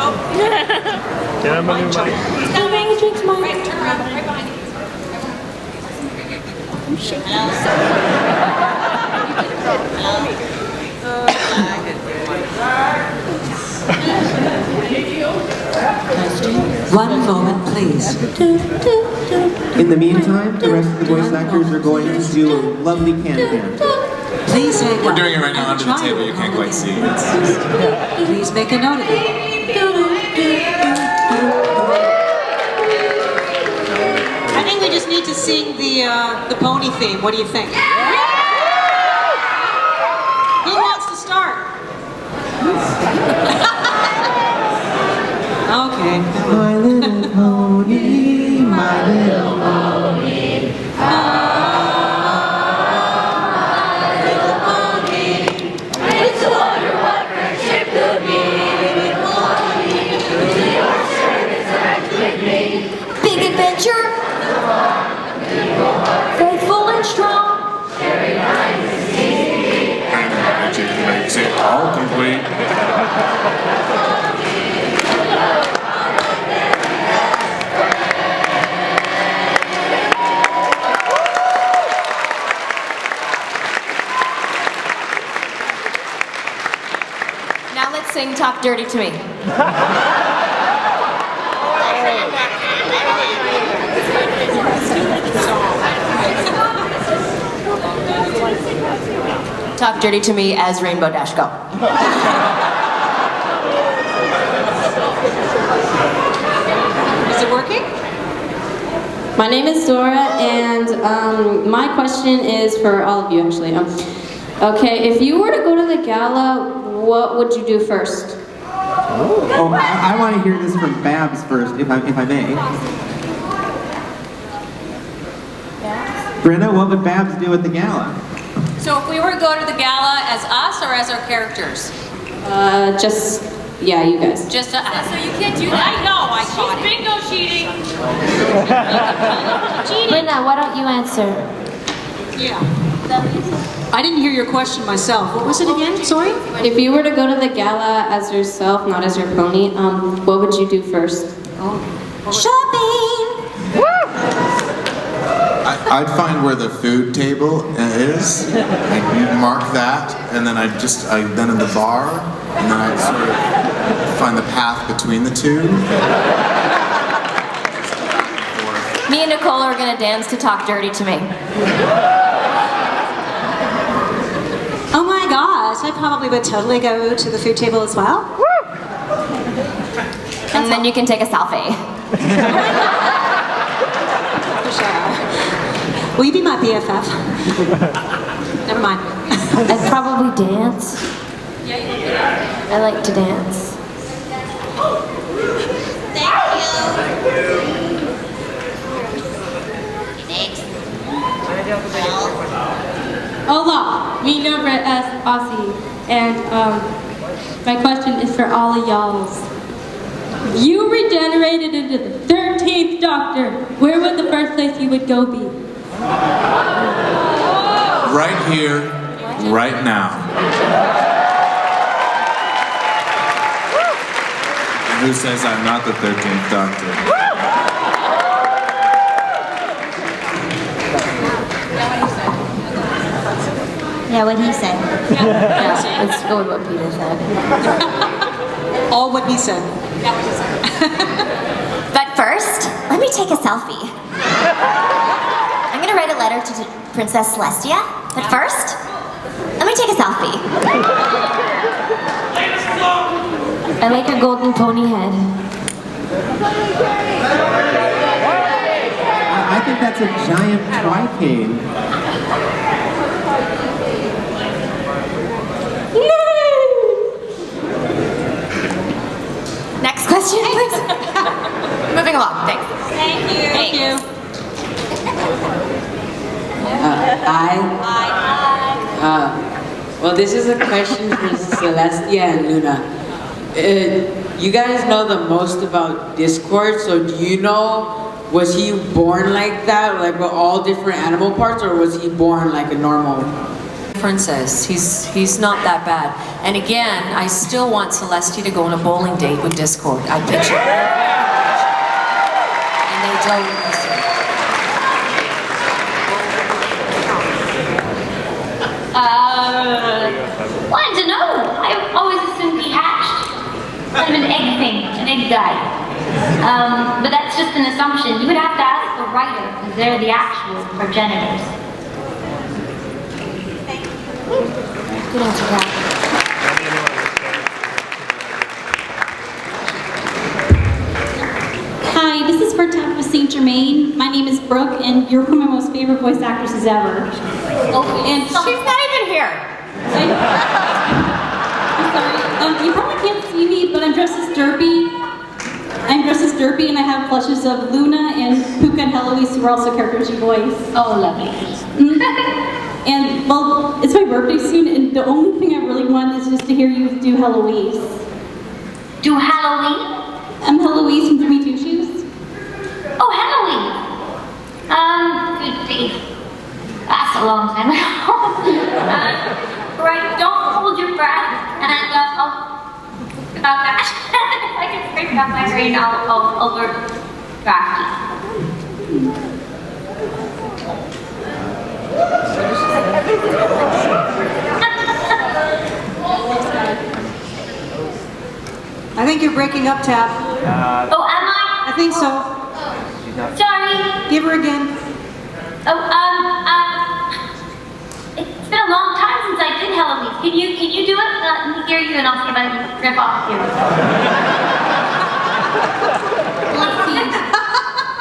Can I have my new mic? Drinks, Mike. Right, turn around, right behind you. One moment, please. In the meantime, the rest of the voice actors are going to do a lovely can-can. Please hang We're on. doing it right now under the table. You can't quite see it. Please make a note of it. I think we just need to sing the pony theme. What do you think? Who wants to start? Okay. My little pony, my little pony. It's a wonder what friendship could be. Your service with me. Big adventure. Faithful and strong. And magic makes it all complete. sing Talk Dirty to Me. Talk Dirty to Me as Rainbow Dash, go. Is it working? My name is Dora, and my question is for all of you, actually. Okay, if you were to go to the gala, what would you do first? Oh, I want to hear this from Babs first, if I may. Brynna, what would Babs do at the gala? So if we were to go to the gala as us or as our characters? Yeah, you guys. Just so you can't do that. I know, I caught it. Bingo cheating. Brynna, why don't you answer? Yeah. I didn't hear your question myself. What was it again? Sorry? If you were to go to the gala as yourself, not as your pony, what would you do first? Shopping! I'd find where the food table is, I'd mark that, and then then in the bar, and then I'd sort of find the path between the two. Me and Nicole are gonna dance to Talk Dirty to Me. Oh my gosh, I probably would totally go to the food table as well. And then you can take a selfie. For sure. Will you be my BFF? Never mind. I'd probably dance. I like to dance. Hola, mi nombre es Ozzy, and my question is for all of y'alls. If you regenerated into the 13th Doctor, where would the first place you would go be? Right here, right now. And who says I'm not the 13th Doctor? Yeah, what he said. Yeah, let's go with what Peter said. All what he said. But first, let me take a selfie. I'm gonna write a letter to Princess Celestia, but first, let me take a selfie. I like her golden pony head. I think that's a giant tricane. Next question, please. Moving along, thanks. Thank you. Thank you. Well, this is a question for Celestia and Luna. You guys know the most about Discord, so do you know, was he born like that, like with all different animal parts, or was he born like a normal? Princess, he's not that bad. And again, I still want Celestia to go on a bowling date with Discord. I picture it. And they don't listen. Wanted to know. I always assumed he hatched. Kind of an egg thing, an egg guy. But that's just an assumption. You would have to ask the writer, because they're the actual progenitors. Good answer, Kat. Hi, this is for Tabitha St. Germain. My name is Brooke, and you're one of my most favorite voice actresses ever. And She's not even here. I'm sorry. You probably can't see me, but I'm dressed as Derpy. And I have plushes of Luna and Puka and Heloise, who are also characters you voice. Oh, lovely. And, well, it's my birthday soon, and the only thing I really want is just to hear you do Heloise. Do Halloween? I'm Heloise from Jimmy Two Shoes. Oh, Halloween. Good grief. That's a long time ago. Right, don't hold your breath, and then oh gosh, I can scrape out my brain all over drafty. you're breaking up, Tab. Oh, am I? I think so. Sorry. Give her again. Oh, it's been a long time since I did Halloween. Can you do it? Let me hear you and I'll see if I can rip off you.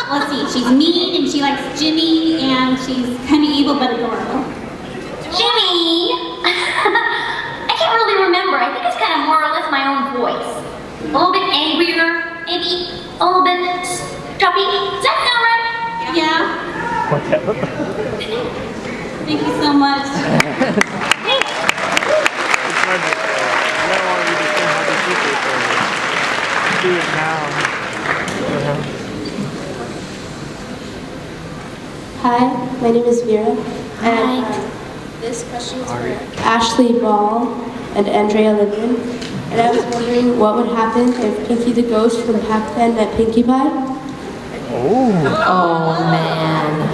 Let's see. She's mean and she likes Jimmy and she's kind of evil but adorable. Jimmy! I can't really remember. I think it's kind of more or less my own voice. A little bit angrier, maybe a little bit stuffy. Does that sound right? Yeah. Thank you so much. Do it now. Hi, my name is Vera. And this question is for Ashleigh Ball and Andrea Libman. And I was wondering what would happen if Pinky the Ghost from Pac-Man met Pinkie Pie? Oh, man.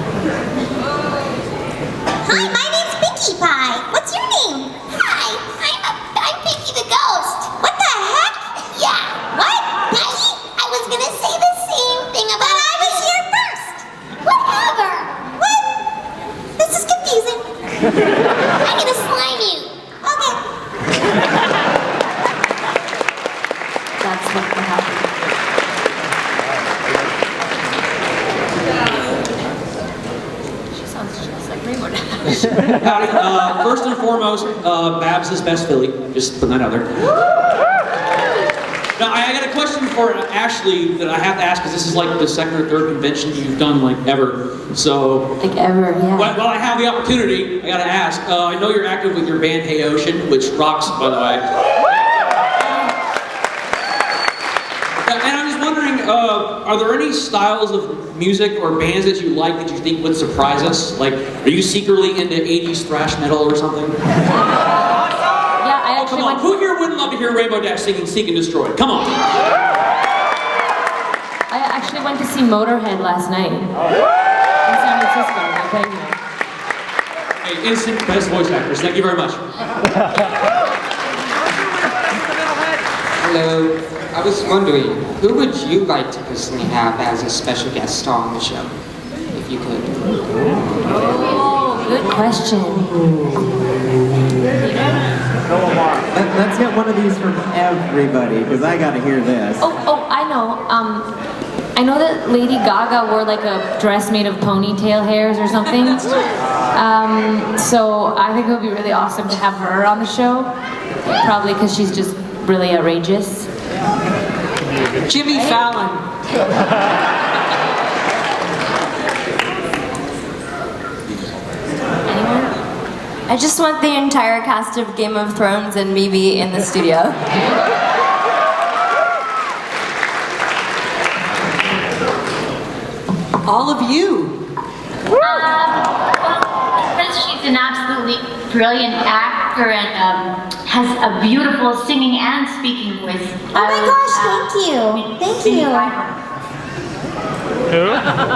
Hi, my name's Pinkie Pie. What's your name? Hi, I'm Pinky the Ghost. What the heck? Yeah, what? Pinky? I was gonna say the same thing about I was here first. Whatever. What? This is confusing. I'm gonna slime you. Okay. That's what can happen. She sounds just like Rainbow Dash. Howdy. First and foremost, Babs is best Philly. Just putting that out there. Now, I got a question for Ashleigh that I have to ask because this is like the second or third convention you've done like ever. So, like ever, yeah. Well, I have the opportunity. I gotta ask. I know you're active with your band Hey Ocean, which rocks, by the way. And I'm just wondering, are there any styles of music or bands that you like that you think would surprise us? Like, are you secretly into 80s thrash metal or something? Yeah, I actually Come on, who here wouldn't love to hear Rainbow Dash singing Seek and Destroy? Come on. I actually went to see Motorhead last night in San Francisco. Okay, you know. Hey, instant best voice actors. Thank you very much. Hello. I was wondering, who would you like to personally have as a special guest star on the show, if you could? Oh, good question. Let's get one of these from everybody, because I gotta hear this. Oh, I know. I know that Lady Gaga wore like a dress made of ponytail hairs or something. So I think it would be really awesome to have her on the show. Probably because she's just really outrageous. Jimmy Fallon. I just want the entire cast of Game of Thrones and Mimi in the studio. All of you. Because she's an absolutely brilliant actor and has a beautiful singing and speaking voice. Oh my gosh, thank you. Thank you.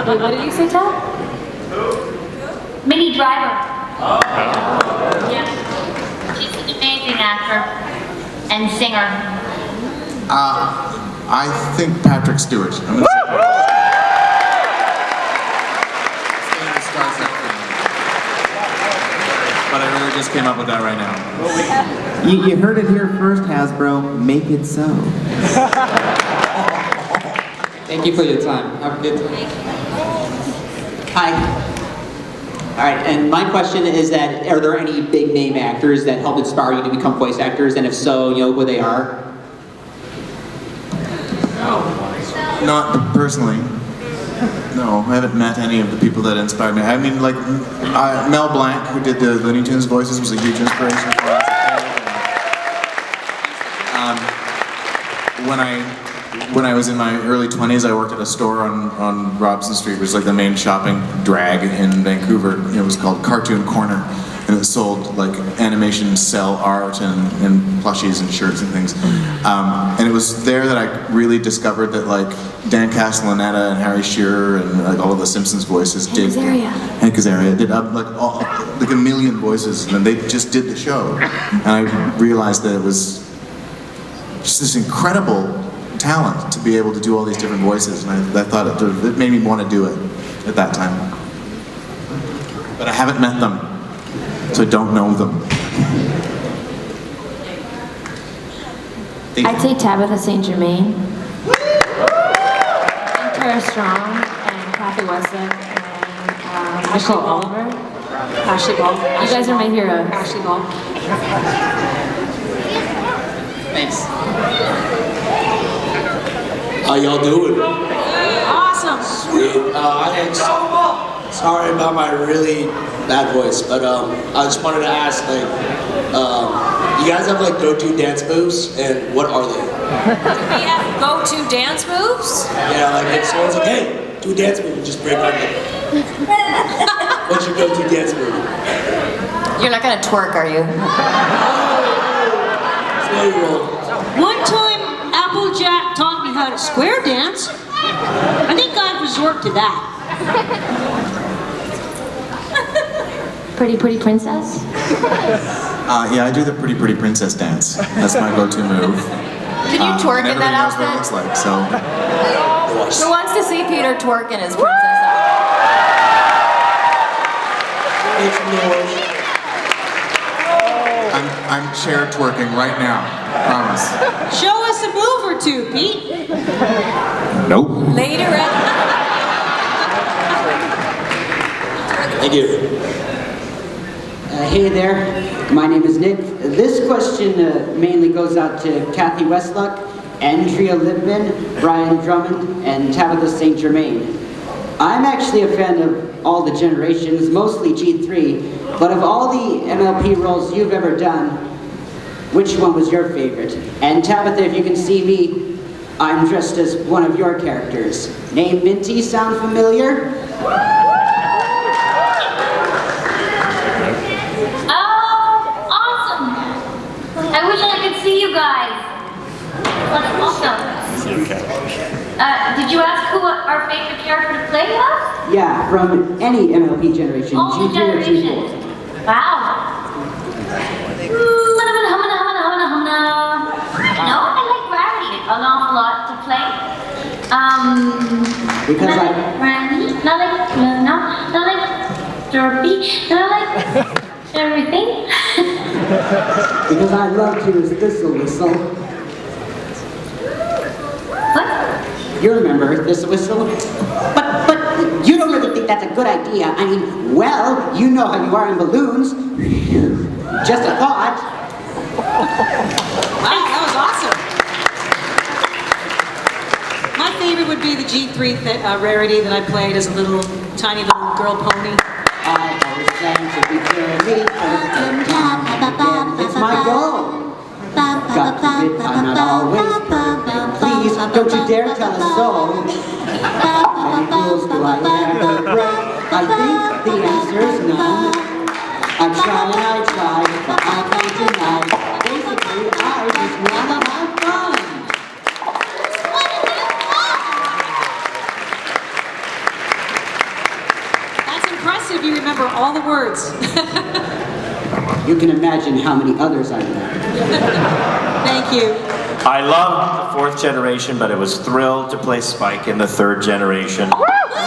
Wait, what did you say, Tom? Minnie Driver. Yeah. She's an amazing actor and singer. I think Patrick Stewart. I'm gonna say but I really just came up with that right now. You heard it here first, Hasbro. Make it so. Thank you for your time. Have a good time. Hi. All right, and my question is that, are there any big name actors that helped inspire you to become voice actors? And if so, you know who they are? Not personally. No, I haven't met any of the people that inspired me. I mean, like, Mel Blanc, who did the Looney Tunes voices, was a huge inspiration for us. When I was in my early 20s, I worked at a store on Robson Street, which is like the main shopping drag in Vancouver. It was called Cartoon Corner, and it sold like animation cell art and plushies and shirts and things. And it was there that I really discovered that like Dan Castellaneta and Harry Shearer and like all of the Simpsons voices did. Hank Azaria did like a million voices, and they just did the show. And I realized that it was just this incredible talent to be able to do all these different voices, and I thought it made me want to do it at that time. But I haven't met them, so I don't know them. I'd say Tabitha St. Germain, Tara Strong, and Cathy Weseluck, and Nicole Oliver. Ashleigh Ball. You guys are my heroes. Ashleigh Ball. Thanks. How y'all doing? Awesome. Sweet. Sorry about my really bad voice, but I just wanted to ask, like, you guys have like go-to dance moves, and what are they? We have go-to dance moves? Yeah, like if someone's like, hey, do a dance move, and just break on them. What's your go-to dance move? You're not gonna twerk, are you? Slow roll. One time, Applejack taught me how to square dance. I think I'd resort to that. Pretty Princess? Yeah, I do the Pretty Princess dance. That's my go-to move. Can you twerk in that knows what it outfit? looks like, so. Who wants to see Peter twerk in his princess I'm chair twerking right now. Promise. Show us a move or two, Pete. Nope. Later Thank you. Hey there, my name is Nick. This question mainly goes out to Cathy Weseluck, Andrea Libman, Brian Drummond, and Tabitha St. Germain. I'm actually a fan of all the generations, mostly G3, but of all the MLP roles you've ever done, which one was your favorite? And Tabitha, if you can see me, I'm dressed as one of your characters. Name Minty sound familiar? Awesome! I wish I could see you guys. That's awesome. Did you ask who our favorite character to play was? Yeah, from any MLP generation, All the G3 or generations. G4. Wow. No, I like Gravity an awful lot to play. Because I like Granny, I like Luna, I like Derpy, and I like everything. Because I love to use Thistle Whistle. What? You remember Thistle Whistle? But you don't really think that's a good idea. I mean, well, you know how you are in balloons. Just a thought. Wow, that was awesome. My favorite would be the G3 rarity that I played as a tiny little girl pony. I always plan to be Jeremy. It's my goal. Got to admit, I'm not always perfect. Please, don't you dare tell a soul. Many rules do I ever break? I think the answer's none. I try and I try, but I can't deny. Basically, I just wanna have fun. That's impressive, you remember all the words. You can imagine how many others I know. Thank you. I loved the fourth generation, but I was thrilled to play Spike in the third generation.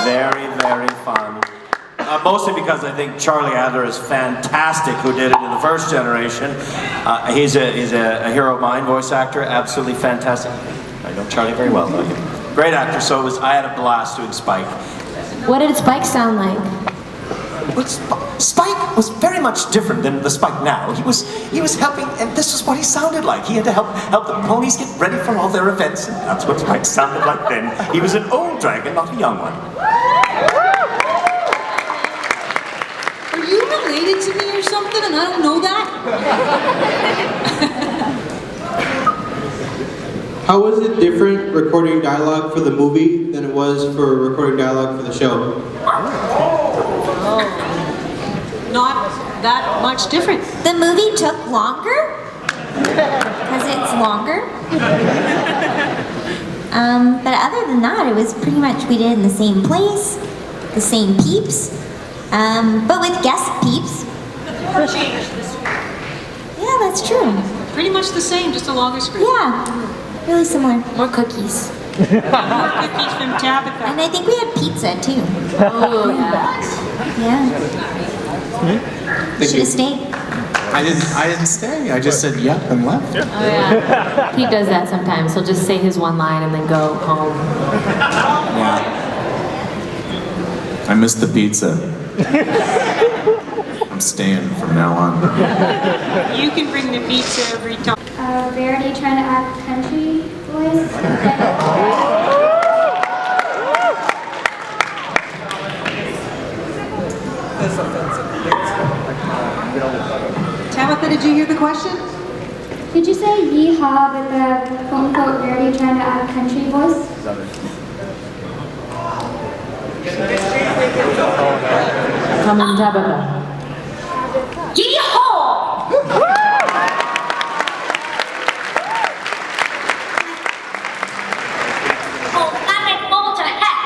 Very, very fun. Mostly because I think Charlie Adler is fantastic, who did it in the first generation. He's a hero of mine, voice actor, absolutely fantastic. I know Charlie very well, though. Great actor, so I had a blast doing Spike. What did Spike sound like? Spike was very much different than the Spike now. He was helping, and this is what he sounded like. He had to help the ponies get ready for all their events, and that's what Spike sounded like then. He was an old dragon, not a young one. Are you related to me or something and I don't know that? How was it different recording dialogue for the movie than it was for recording dialogue for the show? Not that much different. The movie took longer because it's longer. But other than that, it was pretty much we did it in the same place, the same peeps, but with guest peeps. Yeah, that's true. Pretty much the same, just a longer script. Yeah. Really similar. More cookies. More cookies from Tabitha. And I think we had pizza too. Oh, yeah. Yeah. Should have stayed. I didn't stay. I just said yep and left. Oh, yeah. He does that sometimes. He'll just say his one line and then go home. Yeah. I missed the pizza. I'm staying from now on. You can bring the pizza every time. Verity trying to act country voice. Tabitha, did you hear the question? Did you say yeehaw with the quote-unquote Verity trying to act country voice? Come on, Tabitha. Yeehaw! Oh, that makes more to heck!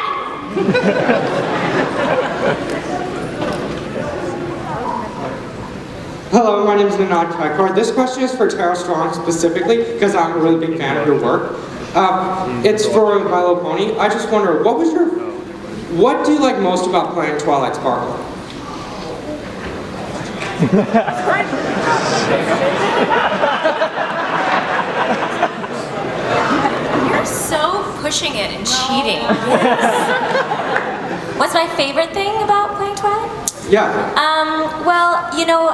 Hello, my name is Nanad Kaikar. This question is for Tara Strong specifically, because I'm a really big fan of your work. It's for My Little Pony. I just wonder, what do you like most about playing Twilight Sparkle? You're so pushing it and cheating. What's my favorite thing about playing Twilight? Yeah. Well, you know,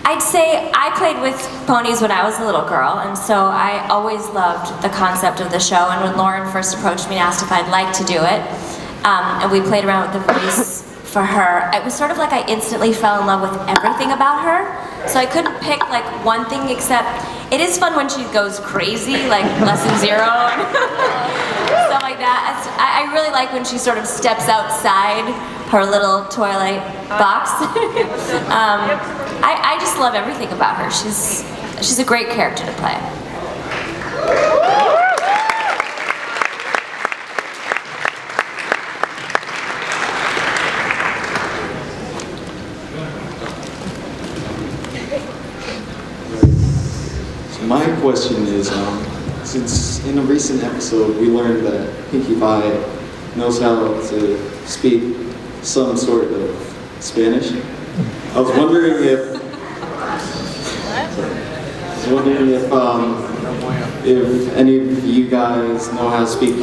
I'd say I played with ponies when I was a little girl, and so I always loved the concept of the show. And when Lauren first approached me and asked if I'd like to do it, and we played around with the voice for her, it was sort of like I instantly fell in love with everything about her. So I couldn't pick like one thing, except it is fun when she goes crazy, like Lesson Zero and stuff like that. I really like when she sort of steps outside her little Twilight box. I just love everything about her. She's a great character to play. My question is, since in a recent episode we learned that Pinkie Pie knows how to speak some sort of Spanish, I was wondering if any of you guys know how to speak,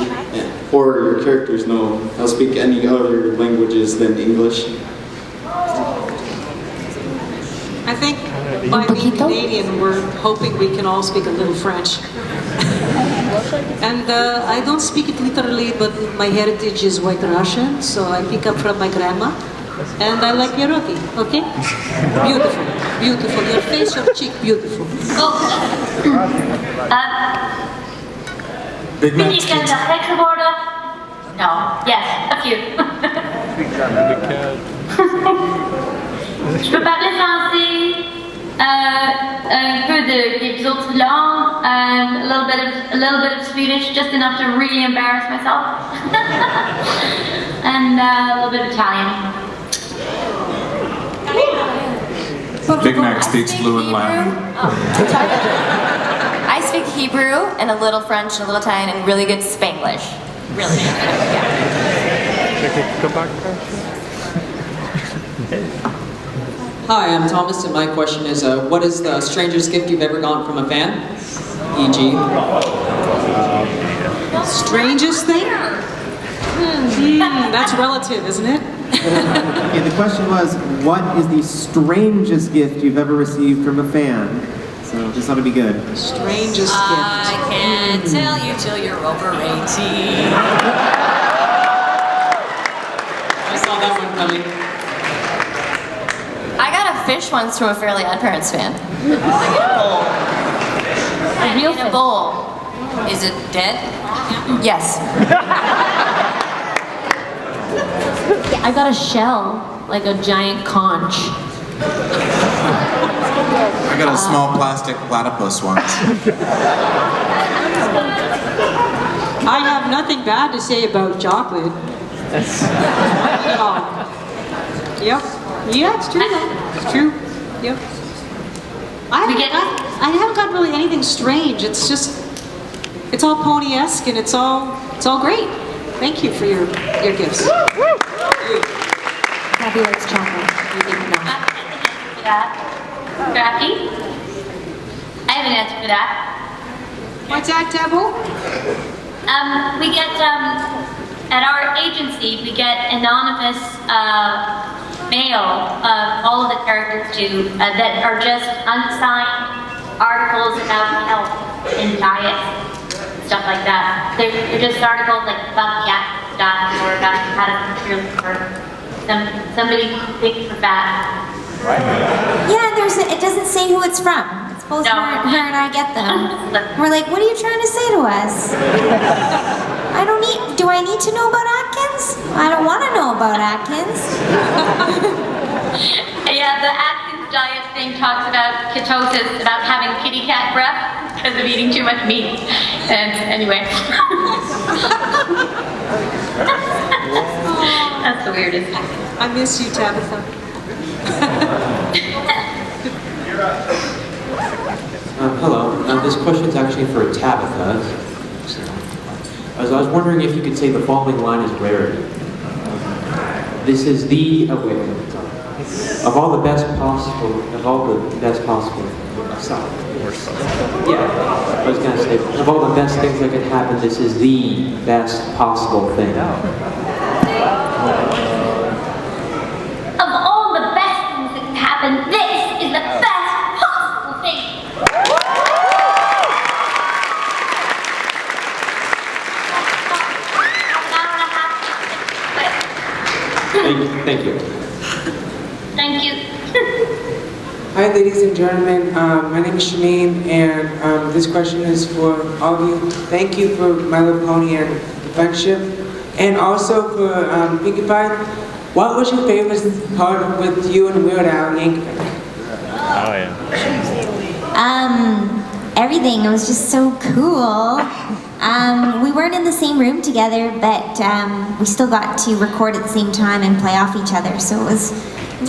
or your characters know how to speak any other languages than English. I think by being Canadian, we're hoping we can all speak a little French. And I don't speak it literally, but my heritage is White Russian, so I pick up from my grandma. And I like pierogi, okay? Beautiful, beautiful. Your face, your cheek, beautiful. Big Mac. Pinkie kent de gek geworden? No. Yes, a few. Je peux parler français, un peu des autres langues, and a little bit of Swedish, just enough to really embarrass myself, and a little bit of Italian. Big Mac speaks fluent Latin. I speak Hebrew and a little French and a little Italian and really good Spanglish. Really good. Come back. Hi, I'm Thomas, and my question is, what is the strangest gift you've ever gotten from a fan? E.g. Strangest thing? That's relative, isn't it? Okay, the question was, what is the strangest gift you've ever received from a fan? So this ought to be good. Strangest gift. I can't tell you till you're over 18. I saw that one coming. I got a fish once from a Fairly Odd Parents fan. A real in a bowl. Is it dead? Yes. I got a shell, like a giant conch. I got a small plastic platypus once. I have nothing bad to say about chocolate. At all. Yep. Yeah, it's true though. It's true. Yep. I haven't got really anything strange. It's just, it's all pony-esque and it's all great. Thank you for your gifts. Happy likes chocolate. You didn't know. For that. Crafty? I have an answer for that. What's that, Taboo? We get, at our agency, we get anonymous mail of all of the characters too, that are just unsigned articles about health and diet, stuff like that. They're just articles like about the active stuff or about how to prepare for somebody big for fat. Yeah, it doesn't say who it's from. It's both her and I get them. We're like, what are you trying to say to us? Do I need to know about Atkins? I don't want to know about Atkins. Yeah, the Atkins diet thing talks about ketosis, about having kitty cat breath because of eating too much meat. And anyway. That's the weirdest. I miss you, Tabitha. Hello. This question's actually for Tabitha. I was wondering if you could say the following line is rarity. This is the of all the best possible. Sorry. Yeah, I was gonna say of all the best things that could happen, this is the best possible thing. Of all the best things that can happen, this is the best possible thing. Thank you. Thank you. Hi, ladies and gentlemen. My name is Germain, and this question is for all of you. Thank you for My Little Pony and the friendship, and also for Pinkie Pie. What was your favorite part with you and Weird Al Yankovic? Oh yeah. Everything. It was just so cool. We weren't in the same room together, but we still got to record at the same time and play off each other. So it was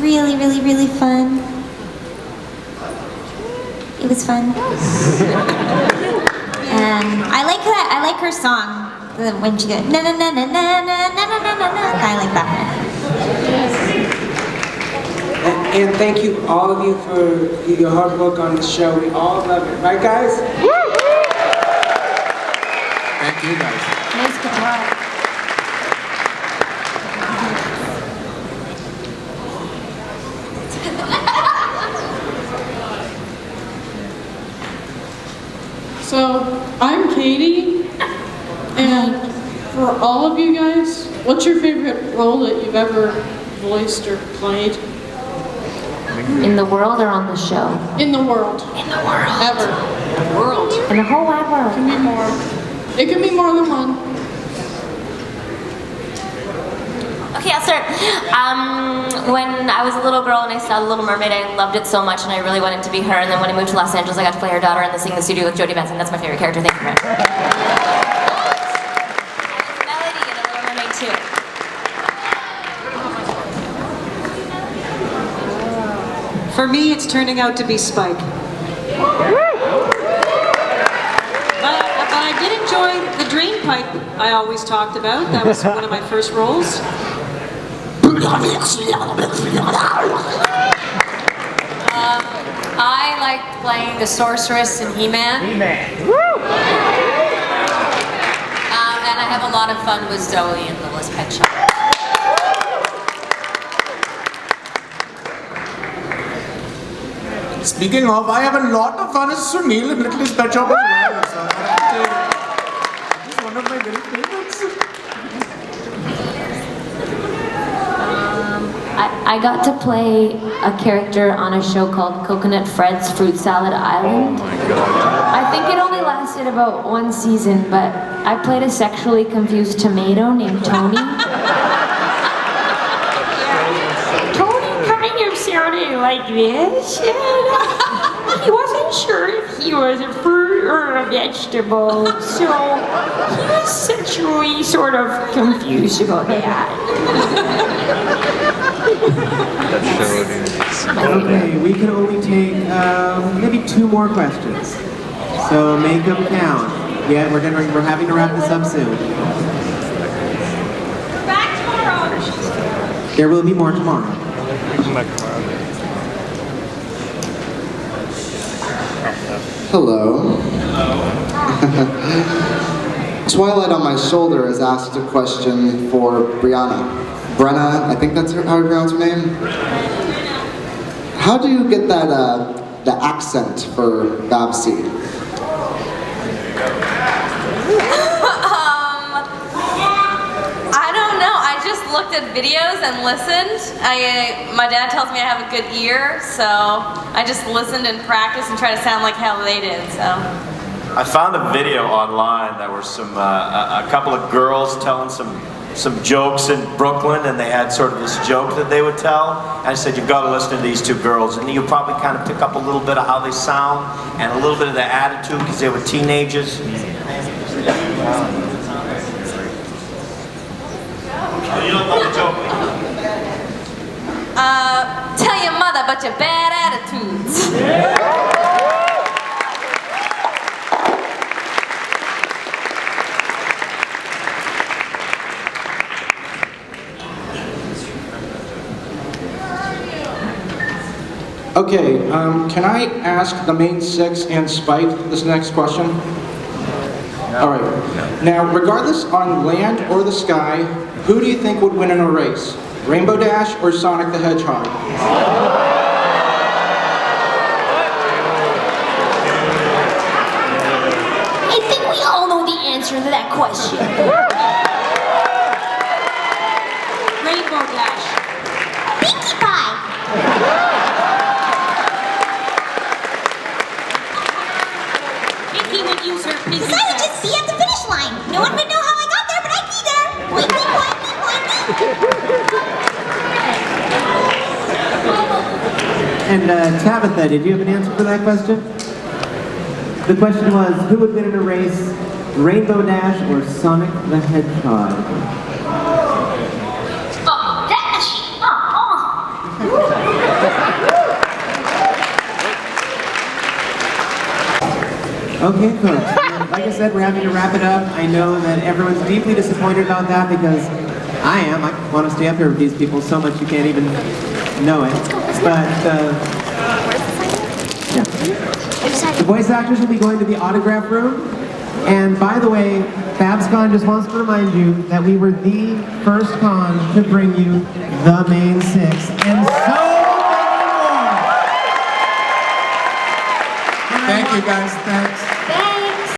really, really, really fun. It was fun. I like that. I like her song when she goes na na na na na na na na na na. I like that one. And thank you, all of you, for your hard work on the show. We all love it, right, guys? Thank you, guys. Nice guitar. So, I'm Katie, and for all of you guys, what's your favorite role that you've ever voiced or played? In the world or on the show? In the world. In the world. Ever. World. In the whole wide world. It can be more. It can be more than one. Okay, I'll start. When I was a little girl and I saw The Little Mermaid, I loved it so much and I really wanted to be her. And then when I moved to Los Angeles, I got to play her daughter in the Sing the Studio with Jodie Benson. That's my favorite character. Thank you, Brynna. Melody in The Little Mermaid too. For me, it's turning out to be Spike. But I did enjoy the drain pipe I always talked about. That was one of my first roles. I liked playing the sorceress in He-Man. And I have a lot of fun with Zoe in Little's Pet Shop. Speaking of, I have a lot of fun as Sunil in Little Pet Shop as well. So it's one of my very favorites. I got to play a character on a show called Coconut Fred's Fruit Salad Island. Oh my god. I think it only lasted about one season, but I played a sexually confused tomato named Tony. Tony kind of sounded like this, and he wasn't sure if he was a fruit or a vegetable, so he was sexually sort of confused about that. Okay, we can only take maybe 2 more questions. So make them count. Yeah, we're having to wrap this up soon. We're back tomorrow. There will be more tomorrow. Hello. Twilight on my shoulder has asked a question for Brynna, I think that's how you pronounce her name. How do you get that the accent for Babscon? I don't know. I just looked at videos and listened. My dad tells me I have a good ear, so I just listened and practiced and tried to sound like how they did. So. I found a video online that were some a couple of girls telling some jokes in Brooklyn, and they had sort of this joke that they would tell. And I said, you've got to listen to these 2 girls, and you'll probably kind of pick up a little bit of how they sound and a little bit of their attitude because they were teenagers. You don't know the joke. Tell your mother about your bad attitudes. Okay, can I ask the main 6 and Spike this next question? All right. Now, regardless on land or the sky, who do you think would win in a race? Rainbow Dash or Sonic the Hedgehog? I think we all know the answer to that question. Rainbow Dash. Pinkie Pie. Pinkie would use her pinky Because I would just be at the finish line. No one would know how I got there, but I'd be there. Boinky, boinky, boinky. And Tabitha, did you have an answer for that question? The question was, who would win in a race, Rainbow Dash or Sonic the Hedgehog? Oh, Dash. Okay, folks. Like I said, we're having to wrap it up. I know that everyone's deeply disappointed about that because I am. I want to stay up here with these people so much you can't even know it. But, yeah. The voice actors will be going to the autograph room. And by the way, Babscon just wants to remind you that we were the first con to bring you the main 6 and so many more. Thank you guys. Thanks.